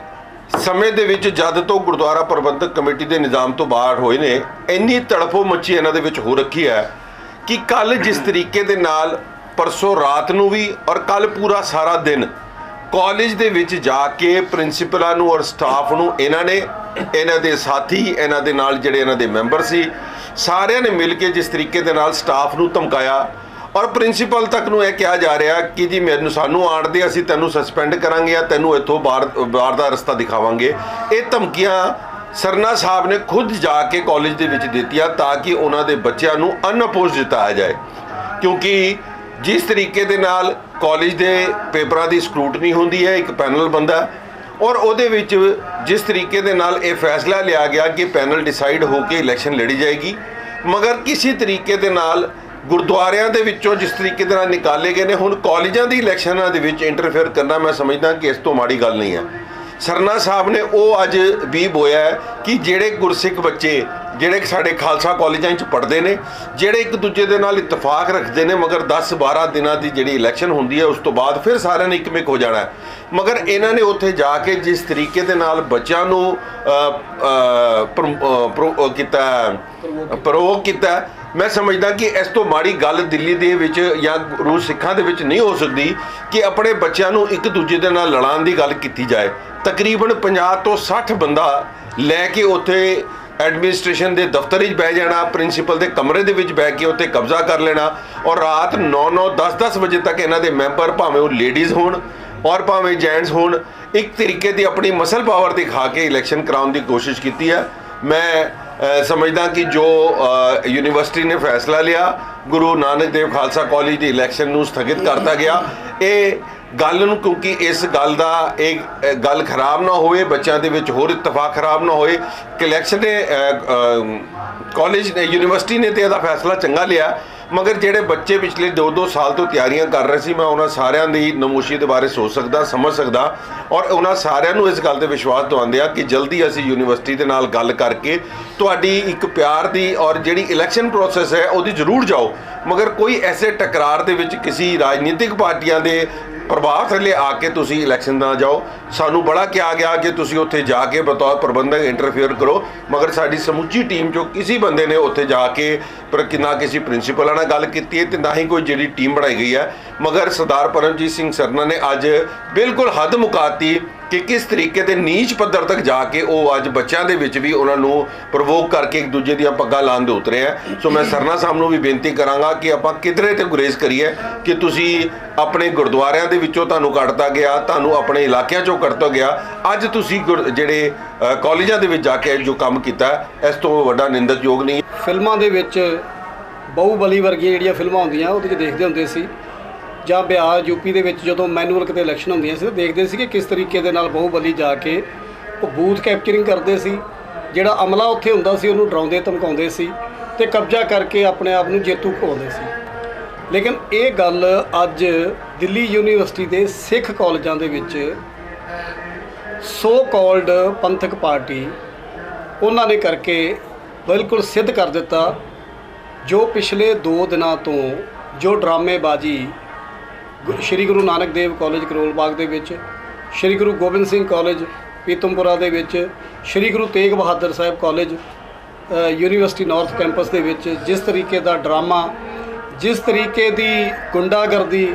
ਸਮੇਂ ਦੇ ਵਿੱਚ ਜਦ ਤੋਂ ਗੁਰਦੁਆਰਾ ਪ੍ਰਬੰਧਕ ਕਮੇਟੀ ਦੇ ਨਿਜ਼ਾਮ ਤੋਂ ਬਾਹਰ ਹੋਏ ਨੇ, ਇੰਨੀ ਤੜਫੋ ਮੱਚੀ ਇਹਨਾਂ ਦੇ ਵਿੱਚ ਹੋ ਰੱਖੀ ਹੈ ਕਿ ਕੱਲ ਜਿਸ ਤਰੀਕੇ ਦੇ ਨਾਲ ਪਰਸੋਂ ਰਾਤ ਨੂੰ ਵੀ ਔਰ ਕੱਲ ਪੂਰਾ ਸਾਰਾ ਦਿਨ ਕਾਲਜ ਦੇ ਵਿੱਚ ਜਾ ਕੇ ਪ੍ਰਿੰਸੀਪਲਾਂ ਨੂੰ ਔਰ ਸਟਾਫ ਨੂੰ ਇਹਨਾਂ ਨੇ, ਇਹਨਾਂ ਦੇ ਸਾਥੀ, ਇਹਨਾਂ ਦੇ ਨਾਲ ਜਿਹੜੇ ਇਹਨਾਂ ਦੇ ਮੈਂਬਰ ਸੀ, ਸਾਰਿਆਂ ਨੇ ਮਿਲ ਕੇ ਜਿਸ ਤਰੀਕੇ ਦੇ ਨਾਲ ਸਟਾਫ ਨੂੰ ਧਮਕਾਇਆ ਔਰ ਪ੍ਰਿੰਸੀਪਲ ਤੱਕ ਨੂੰ ਇਹ ਕਿਹਾ ਜਾ ਰਿਹਾ ਕਿ ਜੀ ਸਾਨੂੰ ਆਣ ਦੇ, ਅਸੀਂ ਤੈਨੂੰ ਸਸਪੈਂਡ ਕਰਾਂਗੇ ਜਾਂ ਤੈਨੂੰ ਇੱਥੋਂ ਬਾਹਰ ਦਾ ਰਸਤਾ ਦਿਖਾਵਾਂਗੇ। ਇਹ ਧਮਕੀਆਂ ਸਰਨਾ ਸਾਹਿਬ ਨੇ ਖੁਦ ਜਾ ਕੇ ਕਾਲਜ ਦੇ ਵਿੱਚ ਦਿੱਤੀਆਂ ਤਾਂ ਕਿ ਉਹਨਾਂ ਦੇ ਬੱਚਿਆਂ ਨੂੰ ਅਨਅਪੋਜ਼ ਜਿਤਾਇਆ ਜਾਏ, ਕਿਉਂਕਿ ਜਿਸ ਤਰੀਕੇ ਦੇ ਨਾਲ ਕਾਲਜ ਦੇ ਪੇਪਰਾਂ ਦੀ ਸਕਰੂਟਨੀ ਹੁੰਦੀ ਹੈ, ਇੱਕ ਪੈਨਲ ਬੰਦਾ ਔਰ ਉਹਦੇ ਵਿੱਚ ਜਿਸ ਤਰੀਕੇ ਦੇ ਨਾਲ ਇਹ ਫੈਸਲਾ ਲਿਆ ਗਿਆ ਕਿ ਪੈਨਲ ਡਿਸਾਈਡ ਹੋ ਕੇ ਇਲੈਕਸ਼ਨ ਲੜੀ ਜਾਏਗੀ, ਮਗਰ ਕਿਸੇ ਤਰੀਕੇ ਦੇ ਨਾਲ ਗੁਰਦੁਆਰਿਆਂ ਦੇ ਵਿੱਚੋਂ ਜਿਸ ਤਰੀਕੇ ਦੇ ਨਾਲ ਨਿਕਾਲੇ ਗਏ ਨੇ, ਹੁਣ ਕਾਲਜਾਂ ਦੀ ਇਲੈਕਸ਼ਨਾਂ ਦੇ ਵਿੱਚ ਇੰਟਰਫੇਅਰ ਕਰਨਾ ਮੈਂ ਸਮਝਦਾ ਕਿ ਇਸ ਤੋਂ ਮਾੜੀ ਗੱਲ ਨਹੀਂ ਹੈ। ਸਰਨਾ ਸਾਹਿਬ ਨੇ ਉਹ ਅੱਜ ਵੀ ਬੋਇਆ ਕਿ ਜਿਹੜੇ ਗੁਰਸਿੱਖ ਬੱਚੇ ਜਿਹੜੇ ਸਾਡੇ ਖਾਲਸਾ ਕਾਲਜਾਂ 'ਚ ਪੜ੍ਹਦੇ ਨੇ, ਜਿਹੜੇ ਇੱਕ ਦੂਜੇ ਦੇ ਨਾਲ ਇਤਫਾਕ ਰੱਖਦੇ ਨੇ, ਮਗਰ 10-12 ਦਿਨਾਂ ਦੀ ਜਿਹੜੀ ਇਲੈਕਸ਼ਨ ਹੁੰਦੀ ਹੈ ਉਸ ਤੋਂ ਬਾਅਦ ਫਿਰ ਸਾਰਿਆਂ ਨੇ ਇੱਕਮਿਕ ਹੋ ਜਾਣਾ, ਮਗਰ ਇਹਨਾਂ ਨੇ ਉੱਥੇ ਜਾ ਕੇ ਜਿਸ ਤਰੀਕੇ ਦੇ ਨਾਲ ਬੱਚਿਆਂ ਨੂੰ ਪ੍ਰੋਵੋਕ ਕੀਤਾ, ਮੈਂ ਸਮਝਦਾ ਕਿ ਇਸ ਤੋਂ ਮਾੜੀ ਗੱਲ ਦਿੱਲੀ ਦੇ ਵਿੱਚ ਜਾਂ ਗੁਰੂ ਸਿੱਖਾਂ ਦੇ ਵਿੱਚ ਨਹੀਂ ਹੋ ਸਕਦੀ ਕਿ ਆਪਣੇ ਬੱਚਿਆਂ ਨੂੰ ਇੱਕ ਦੂਜੇ ਦੇ ਨਾਲ ਲੜਾਉਣ ਦੀ ਗੱਲ ਕੀਤੀ ਜਾਏ। ਤਕਰੀਬਨ 50 ਤੋਂ 60 ਬੰਦਾ ਲੈ ਕੇ ਉੱਥੇ ਐਡਮਿਨਿਸਟ੍ਰੇਸ਼ਨ ਦੇ ਦਫ਼ਤਰ ਵਿੱਚ ਬਹਿ ਜਾਣਾ, ਪ੍ਰਿੰਸੀਪਲ ਦੇ ਕਮਰੇ ਦੇ ਵਿੱਚ ਬਹਿ ਕੇ ਉੱਥੇ ਕਬਜ਼ਾ ਕਰ ਲੈਣਾ ਔਰ ਰਾਤ 9-9, 10-10 ਵਜੇ ਤੱਕ ਇਹਨਾਂ ਦੇ ਮੈਂਬਰ, ਭਾਵੇਂ ਉਹ ਲੇਡੀਜ਼ ਹੋਣ ਔਰ ਭਾਵੇਂ ਜੈਂਟਸ ਹੋਣ, ਇੱਕ ਤਰੀਕੇ ਦੀ ਆਪਣੀ ਮਸਲ ਪਾਵਰ ਦਿਖਾ ਕੇ ਇਲੈਕਸ਼ਨ ਕਰਾਉਣ ਦੀ ਕੋਸ਼ਿਸ਼ ਕੀਤੀ ਹੈ। ਮੈਂ ਸਮਝਦਾ ਕਿ ਜੋ ਯੂਨੀਵਰਸਿਟੀ ਨੇ ਫੈਸਲਾ ਲਿਆ, ਗੁਰੂ ਨਾਨਕ ਦੇਵ ਖਾਲਸਾ ਕਾਲਜ ਦੀ ਇਲੈਕਸ਼ਨ ਨੂੰ ਸਥਗਿਤ ਕਰਤਾ ਗਿਆ, ਇਹ ਗੱਲ ਨੂੰ, ਕਿਉਂਕਿ ਇਸ ਗੱਲ ਦਾ ਇਹ ਗੱਲ ਖਰਾਬ ਨਾ ਹੋਵੇ, ਬੱਚਿਆਂ ਦੇ ਵਿੱਚ ਹੋਰ ਇਤਫਾਕ ਖਰਾਬ ਨਾ ਹੋਏ ਕਿ ਇਲੈਕਸ਼ਨ ਨੇ ਕਾਲਜ ਨੇ, ਯੂਨੀਵਰਸਿਟੀ ਨੇ ਤੇ ਇਹਦਾ ਫੈਸਲਾ ਚੰਗਾ ਲਿਆ, ਮਗਰ ਜਿਹੜੇ ਬੱਚੇ ਪਿਛਲੇ 2-2 ਸਾਲ ਤੋਂ ਤਿਆਰੀਆਂ ਕਰ ਰਹੇ ਸੀ, ਮੈਂ ਉਹਨਾਂ ਸਾਰਿਆਂ ਦੀ ਨਮੋਸ਼ੀ ਦੇ ਬਾਰੇ ਸੋਚ ਸਕਦਾ, ਸਮਝ ਸਕਦਾ ਔਰ ਉਹਨਾਂ ਸਾਰਿਆਂ ਨੂੰ ਇਸ ਗੱਲ ਤੇ ਵਿਸ਼ਵਾਸ ਦਿਵਾਉਂਦੇ ਆ ਕਿ ਜਲਦੀ ਅਸੀਂ ਯੂਨੀਵਰਸਿਟੀ ਦੇ ਨਾਲ ਗੱਲ ਕਰਕੇ ਤੁਹਾਡੀ ਇੱਕ ਪਿਆਰ ਦੀ ਔਰ ਜਿਹੜੀ ਇਲੈਕਸ਼ਨ ਪ੍ਰੋਸੈਸ ਹੈ ਉਹਦੀ ਜ਼ਰੂਰ ਜਾਓ, ਮਗਰ ਕੋਈ ਐਸੇ ਟਕਰਾਰ ਦੇ ਵਿੱਚ ਕਿਸੇ ਰਾਜਨੀਤਿਕ ਪਾਰਟੀਆਂ ਦੇ ਪ੍ਰਭਾਵ ਥੱਲੇ ਆ ਕੇ ਤੁਸੀਂ ਇਲੈਕਸ਼ਨ ਨਾ ਜਾਓ। ਸਾਨੂੰ ਬੜਾ ਕਿਹਾ ਗਿਆ ਕਿ ਤੁਸੀਂ ਉੱਥੇ ਜਾ ਕੇ ਬਤੌਰ ਪ੍ਰਬੰਧਕ ਇੰਟਰਫੇਅਰ ਕਰੋ, ਮਗਰ ਸਾਡੀ ਸਮੁੱਚੀ ਟੀਮ 'ਚੋਂ ਕਿਸੇ ਬੰਦੇ ਨੇ ਉੱਥੇ ਜਾ ਕੇ ਨਾ ਕਿਸੇ ਪ੍ਰਿੰਸੀਪਲਾਂ ਨਾਲ ਗੱਲ ਕੀਤੀ ਹੈ ਤੇ ਨਾ ਹੀ ਕੋਈ ਜਿਹੜੀ ਟੀਮ ਬਣਾਈ ਗਈ ਹੈ। ਮਗਰ ਸਰਦਾਰ ਪਰਮਜੀਤ ਸਿੰਘ ਸਰਨਾ ਨੇ ਅੱਜ ਬਿਲਕੁਲ ਹੱਦ ਮੁਕਾਤੀ ਕਿ ਕਿਸ ਤਰੀਕੇ ਦੇ ਨੀਚ ਪੱਧਰ ਤੱਕ ਜਾ ਕੇ ਉਹ ਅੱਜ ਬੱਚਿਆਂ ਦੇ ਵਿੱਚ ਵੀ ਉਹਨਾਂ ਨੂੰ ਪ੍ਰਵੋਕ ਕਰਕੇ ਇੱਕ ਦੂਜੇ ਦੀਆਂ ਪੱਗਾਂ ਲਾਉਣ ਦੇ ਉਤਰੇ ਹੈ। ਸੋ ਮੈਂ ਸਰਨਾ ਸਾਹਿਬ ਨੂੰ ਵੀ ਬੇਨਤੀ ਕਰਾਂਗਾ ਕਿ ਆਪਾਂ ਕਿਧਰੇ ਤੇ ਗੁਰੇਜ਼ ਕਰੀਏ ਕਿ ਤੁਸੀਂ ਆਪਣੇ ਗੁਰਦੁਆਰਿਆਂ ਦੇ ਵਿੱਚੋਂ ਤੁਹਾਨੂੰ ਕੱਢਤਾ ਗਿਆ, ਤੁਹਾਨੂੰ ਆਪਣੇ ਇਲਾਕਿਆਂ 'ਚੋਂ ਕੱਢਤਾ ਗਿਆ। ਅੱਜ ਤੁਸੀਂ ਜਿਹੜੇ ਕਾਲਜਾਂ ਦੇ ਵਿੱਚ ਜਾ ਕੇ ਜੋ ਕੰਮ ਕੀਤਾ, ਇਸ ਤੋਂ ਵੱਡਾ ਨਿੰਦਣਯੋਗ ਨਹੀਂ। ਫਿਲਮਾਂ ਦੇ ਵਿੱਚ ਬਾਹੂਬਲੀ ਵਰਗੀਆਂ ਜਿਹੜੀਆਂ ਫਿਲਮਾਂ ਹੁੰਦੀਆਂ ਉਹਦੇ 'ਚ ਦੇਖਦੇ ਹੁੰਦੇ ਸੀ, ਜਾਂ ਬਿਹਾਰ ਯੂਪੀ ਦੇ ਵਿੱਚ ਜਦੋਂ ਮੈਨੂਅਲ ਕਿਤੇ ਇਲੈਕਸ਼ਨ ਹੁੰਦੀਆਂ ਸੀ ਤਾਂ ਦੇਖਦੇ ਸੀ ਕਿ ਕਿਸ ਤਰੀਕੇ ਦੇ ਨਾਲ ਬਾਹੂਬਲੀ ਜਾ ਕੇ ਉਹ ਬੂਥ ਕੈਪਚਰਿੰਗ ਕਰਦੇ ਸੀ। ਜਿਹੜਾ ਅਮਲਾ ਉੱਥੇ ਹੁੰਦਾ ਸੀ ਉਹਨੂੰ ਡਰਾਉਂਦੇ ਧਮਕਾਉਂਦੇ ਸੀ ਤੇ ਕਬਜ਼ਾ ਕਰਕੇ ਆਪਣੇ ਆਪ ਨੂੰ ਜੇਤੂ ਕਹਾਉਂਦੇ ਸੀ। ਲੇਕਿਨ ਇਹ ਗੱਲ ਅੱਜ ਦਿੱਲੀ ਯੂਨੀਵਰਸਿਟੀ ਦੇ ਸਿੱਖ ਕਾਲਜਾਂ ਦੇ ਵਿੱਚ ਸੋ ਕਾਲਡ ਪੰਥਕ ਪਾਰਟੀ ਉਹਨਾਂ ਨੇ ਕਰਕੇ ਬਿਲਕੁਲ ਸਿੱਧ ਕਰ ਦਿੱਤਾ। ਜੋ ਪਿਛਲੇ 2 ਦਿਨਾਂ ਤੋਂ ਜੋ ਡਰਾਮੇਬਾਜ਼ੀ ਸ਼੍ਰੀ ਗੁਰੂ ਨਾਨਕ ਦੇਵ ਕਾਲਜ ਕਰੋਲ ਬਾਗ ਦੇ ਵਿੱਚ, ਸ਼੍ਰੀ ਗੁਰੂ ਗੋਬਿੰਦ ਸਿੰਘ ਕਾਲਜ ਪੀਤਮਪੁਰਾ ਦੇ ਵਿੱਚ, Shri Guru Tegh Bahadur Sahib college university north campus ਦੇ ਵਿੱਚ ਜਿਸ ਤਰੀਕੇ ਦਾ ਡਰਾਮਾ, ਜਿਸ ਤਰੀਕੇ ਦੀ ਗੁੰਡਾਗਰਦੀ,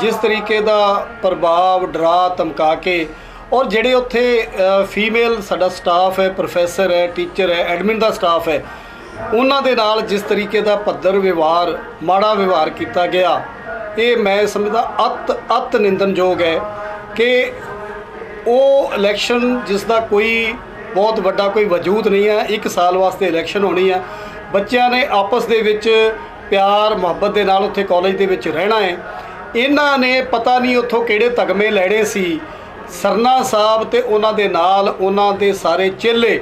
ਜਿਸ ਤਰੀਕੇ ਦਾ ਪ੍ਰਭਾਵ ਡਰਾ ਧਮਕਾ ਕੇ, ਔਰ ਜਿਹੜੇ ਉੱਥੇ ਫੀਮੇਲ ਸਾਡਾ ਸਟਾਫ ਹੈ, ਪ੍ਰੋਫੈਸਰ ਹੈ, ਟੀਚਰ ਹੈ, ਐਡਮਿਨ ਦਾ ਸਟਾਫ ਹੈ, ਉਹਨਾਂ ਦੇ ਨਾਲ ਜਿਸ ਤਰੀਕੇ ਦਾ ਭੱਦਰ ਵਿਵਹਾਰ, ਮਾੜਾ ਵਿਵਹਾਰ ਕੀਤਾ ਗਿਆ, ਇਹ ਮੈਂ ਸਮਝਦਾ ਅਤ ਨਿੰਦਣਯੋਗ ਹੈ। ਕਿ ਉਹ ਇਲੈਕਸ਼ਨ ਜਿਸ ਦਾ ਕੋਈ ਬਹੁਤ ਵੱਡਾ ਕੋਈ ਵਜੂਦ ਨਹੀਂ ਹੈ, 1 ਸਾਲ ਵਾਸਤੇ ਇਲੈਕਸ਼ਨ ਹੋਣੀ ਹੈ, ਬੱਚਿਆਂ ਨੇ ਆਪਸ ਦੇ ਵਿੱਚ ਪਿਆਰ ਮੁਹੱਬਤ ਦੇ ਨਾਲ ਉੱਥੇ ਕਾਲਜ ਦੇ ਵਿੱਚ ਰਹਿਣਾ ਹੈ। ਇਹਨਾਂ ਨੇ ਪਤਾ ਨਹੀਂ ਉੱਥੋਂ ਕਿਹੜੇ ਤਗਮੇ ਲੈਣੇ ਸੀ। ਸਰਨਾ ਸਾਹਿਬ ਤੇ ਉਹਨਾਂ ਦੇ ਨਾਲ ਉਹਨਾਂ ਦੇ ਸਾਰੇ ਚੇਲੇ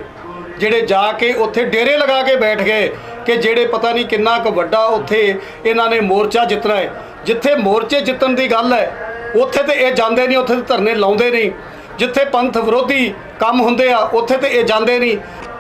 ਜਿਹੜੇ ਜਾ ਕੇ ਉੱਥੇ ਡੇਰੇ ਲਗਾ ਕੇ ਬੈਠ ਗਏ ਕਿ ਜਿਹੜੇ ਪਤਾ ਨਹੀਂ ਕਿੰਨਾ ਕੁ ਵੱਡਾ ਉੱਥੇ ਇਹਨਾਂ ਨੇ ਮੋਰਚਾ ਜਿੱਤਣਾ ਹੈ। ਜਿੱਥੇ ਮੋਰਚੇ ਜਿੱਤਣ ਦੀ ਗੱਲ ਹੈ ਉੱਥੇ ਤੇ ਇਹ ਜਾਂਦੇ ਨਹੀਂ, ਉੱਥੇ ਤੇ ਧਰਨੇ ਲਾਉਂਦੇ ਨਹੀਂ। ਜਿੱਥੇ ਪੰਥ ਵਿਰੋਧੀ ਕੰਮ ਹੁੰਦੇ ਆ ਉੱਥੇ ਤੇ ਇਹ ਜਾਂਦੇ ਨਹੀਂ।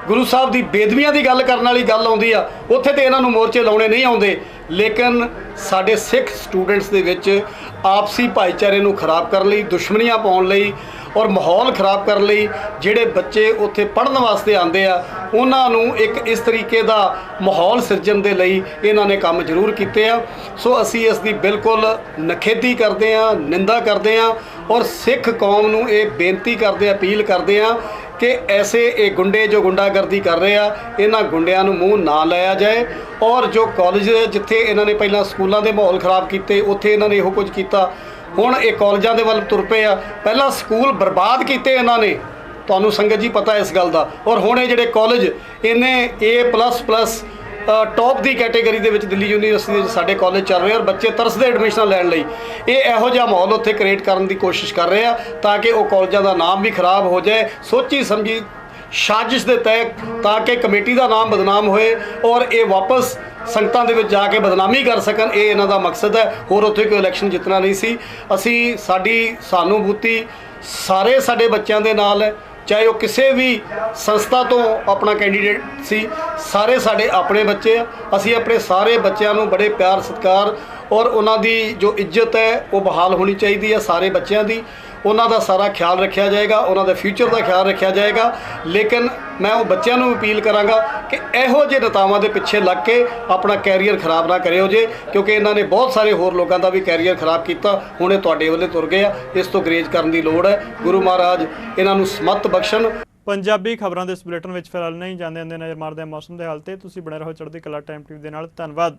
ਗੁਰੂ ਸਾਹਿਬ ਦੀ ਬੇਦਬੀਆਂ ਦੀ ਗੱਲ ਕਰਨ ਵਾਲੀ ਗੱਲ ਆਉਂਦੀ ਆ ਉੱਥੇ ਤੇ ਇਹਨਾਂ ਨੂੰ ਮੋਰਚੇ ਲਾਉਣੇ ਨਹੀਂ ਆਉਂਦੇ। ਲੇਕਿਨ ਸਾਡੇ ਸਿੱਖ ਸਟੂਡੈਂਟਸ ਦੇ ਵਿੱਚ ਆਪਸੀ ਭਾਈਚਾਰੇ ਨੂੰ ਖਰਾਬ ਕਰਨ ਲਈ, ਦੁਸ਼ਮਣੀਆਂ ਪਾਉਣ ਲਈ ਔਰ ਮਾਹੌਲ ਖਰਾਬ ਕਰਨ ਲਈ ਜਿਹੜੇ ਬੱਚੇ ਉੱਥੇ ਪੜ੍ਹਨ ਵਾਸਤੇ ਆਉਂਦੇ ਆ ਉਹਨਾਂ ਨੂੰ ਇੱਕ ਇਸ ਤਰੀਕੇ ਦਾ ਮਾਹੌਲ ਸਿਰਜਣ ਦੇ ਲਈ ਇਹਨਾਂ ਨੇ ਕੰਮ ਜ਼ਰੂਰ ਕੀਤੇ ਆ। ਸੋ ਅਸੀਂ ਇਸ ਦੀ ਬਿਲਕੁਲ ਨਿਖੇਧੀ ਕਰਦੇ ਆ, ਨਿੰਦਾ ਕਰਦੇ ਆ ਔਰ ਸਿੱਖ ਕੌਮ ਨੂੰ ਇਹ ਬੇਨਤੀ ਕਰਦੇ, ਅਪੀਲ ਕਰਦੇ ਆ ਕਿ ਐਸੇ ਇਹ ਗੁੰਡੇ ਜੋ ਗੁੰਡਾਗਰਦੀ ਕਰ ਰਹੇ ਆ ਇਹਨਾਂ ਗੁੰਡਿਆਂ ਨੂੰ ਮੂੰਹ ਨਾ ਲਾਇਆ ਜਾਏ। ਔਰ ਜੋ ਕਾਲਜ ਜਿੱਥੇ ਇਹਨਾਂ ਨੇ ਪਹਿਲਾਂ ਸਕੂਲਾਂ ਦੇ ਮਾਹੌਲ ਖਰਾਬ ਕੀਤੇ ਉੱਥੇ ਇਹਨਾਂ ਨੇ ਇਹੋ ਕੁਝ ਕੀਤਾ, ਹੁਣ ਇਹ ਕਾਲਜਾਂ ਦੇ ਵੱਲ ਤੁਰ ਪਏ ਆ। ਪਹਿਲਾਂ ਸਕੂਲ ਬਰਬਾਦ ਕੀਤੇ ਇਹਨਾਂ ਨੇ, ਤੁਹਾਨੂੰ ਸੰਗਤ ਜੀ ਪਤਾ ਇਸ ਗੱਲ ਦਾ। ਔਰ ਹੁਣ ਇਹ ਜਿਹੜੇ ਕਾਲਜ ਇਹਨੇ A++ ਟੌਪ ਦੀ ਕੈਟੇਗਰੀ ਦੇ ਵਿੱਚ ਦਿੱਲੀ ਯੂਨੀਵਰਸਿਟੀ ਦੇ ਵਿੱਚ ਸਾਡੇ ਕਾਲਜ ਚੱਲ ਰਹੇ ਔਰ ਬੱਚੇ ਤਰਸਦੇ ਐਡਮਿਸ਼ਨਾਂ ਲੈਣ ਲਈ। ਇਹ ਇਹੋ ਜਿਹਾ ਮਾਹੌਲ ਉੱਥੇ ਕ੍ਰੀਏਟ ਕਰਨ ਦੀ ਕੋਸ਼ਿਸ਼ ਕਰ ਰਹੇ ਆ ਤਾਂ ਕਿ ਉਹ ਕਾਲਜਾਂ ਦਾ ਨਾਮ ਵੀ ਖਰਾਬ ਹੋ ਜਾਏ, ਸੋਚੀ ਸਮਝੀ ਸਾਜ਼ਿਸ਼ ਦੇ ਤਹਿਤ, ਤਾਂ ਕਿ ਕਮੇਟੀ ਦਾ ਨਾਮ ਬਦਨਾਮ ਹੋਏ ਔਰ ਇਹ ਵਾਪਸ ਸੰਗਤਾਂ ਦੇ ਵਿੱਚ ਜਾ ਕੇ ਬਦਨਾਮੀ ਕਰ ਸਕਣ। ਇਹ ਇਹਨਾਂ ਦਾ ਮਕਸਦ ਹੈ, ਹੋਰ ਉੱਥੇ ਕੋਈ ਇਲੈਕਸ਼ਨ ਜਿੱਤਣਾ ਨਹੀਂ ਸੀ। ਅਸੀਂ ਸਾਡੀ ਸਹਾਨੂਭੂਤੀ ਸਾਰੇ ਸਾਡੇ ਬੱਚਿਆਂ ਦੇ ਨਾਲ ਹੈ, ਚਾਹੇ ਉਹ ਕਿਸੇ ਵੀ ਸੰਸਥਾ ਤੋਂ ਆਪਣਾ ਕੈਂਡੀਡੇਟ ਸੀ। ਸਾਰੇ ਸਾਡੇ ਆਪਣੇ ਬੱਚੇ ਆ। ਅਸੀਂ ਆਪਣੇ ਸਾਰੇ ਬੱਚਿਆਂ ਨੂੰ ਬੜੇ ਪਿਆਰ ਸਤਿਕਾਰ ਔਰ ਉਹਨਾਂ ਦੀ ਜੋ ਇੱਜ਼ਤ ਹੈ ਉਹ ਬਹਾਲ ਹੋਣੀ ਚਾਹੀਦੀ ਹੈ। ਸਾਰੇ ਬੱਚਿਆਂ ਦੀ ਉਹਨਾਂ ਦਾ ਸਾਰਾ ਖਿਆਲ ਰੱਖਿਆ ਜਾਏਗਾ, ਉਹਨਾਂ ਦਾ ਫਿਊਚਰ ਦਾ ਖਿਆਲ ਰੱਖਿਆ ਜਾਏਗਾ। ਲੇਕਿਨ ਮੈਂ ਉਹ ਬੱਚਿਆਂ ਨੂੰ ਅਪੀਲ ਕਰਾਂਗਾ ਕਿ ਇਹੋ ਜਿਹੇ ਨੇਤਾਵਾਂ ਦੇ ਪਿੱਛੇ ਲੱਗ ਕੇ ਆਪਣਾ ਕੈਰੀਅਰ ਖਰਾਬ ਨਾ ਕਰਿਓ ਜੇ, ਕਿਉਂਕਿ ਇਹਨਾਂ ਨੇ ਬਹੁਤ ਸਾਰੇ ਹੋਰ ਲੋਕਾਂ ਦਾ ਵੀ ਕੈਰੀਅਰ ਖਰਾਬ ਕੀਤਾ। ਹੁਣ ਇਹ ਤੁਹਾਡੇ ਵੱਲੇ ਤੁਰ ਗਏ ਆ, ਇਸ ਤੋਂ ਗਰੇਜ਼ ਕਰਨ ਦੀ ਲੋੜ ਹੈ। ਗੁਰੂ ਮਹਾਰਾਜ ਇਹਨਾਂ ਨੂੰ ਸਮਤ ਬਖਸ਼ਣ। ਪੰਜਾਬੀ ਖਬਰਾਂ ਦੇ ਇਸ ਬੁਲੇਟਿਨ ਵਿੱਚ ਫਿਲਹਾਲ ਨਹੀਂ ਜਾਂਦੇ ਨਜ਼ਰ ਮਾਰਦੇ ਮੌਸਮ ਦੇ ਹਾਲ ਤੇ। ਤੁਸੀਂ ਬਣੇ ਰਹੋ ਚੜ੍ਹਦੀ ਕਲਾ ਟਾਈਮ ਟੀਵੀ ਦੇ ਨਾਲ। ਧੰਨਵਾਦ।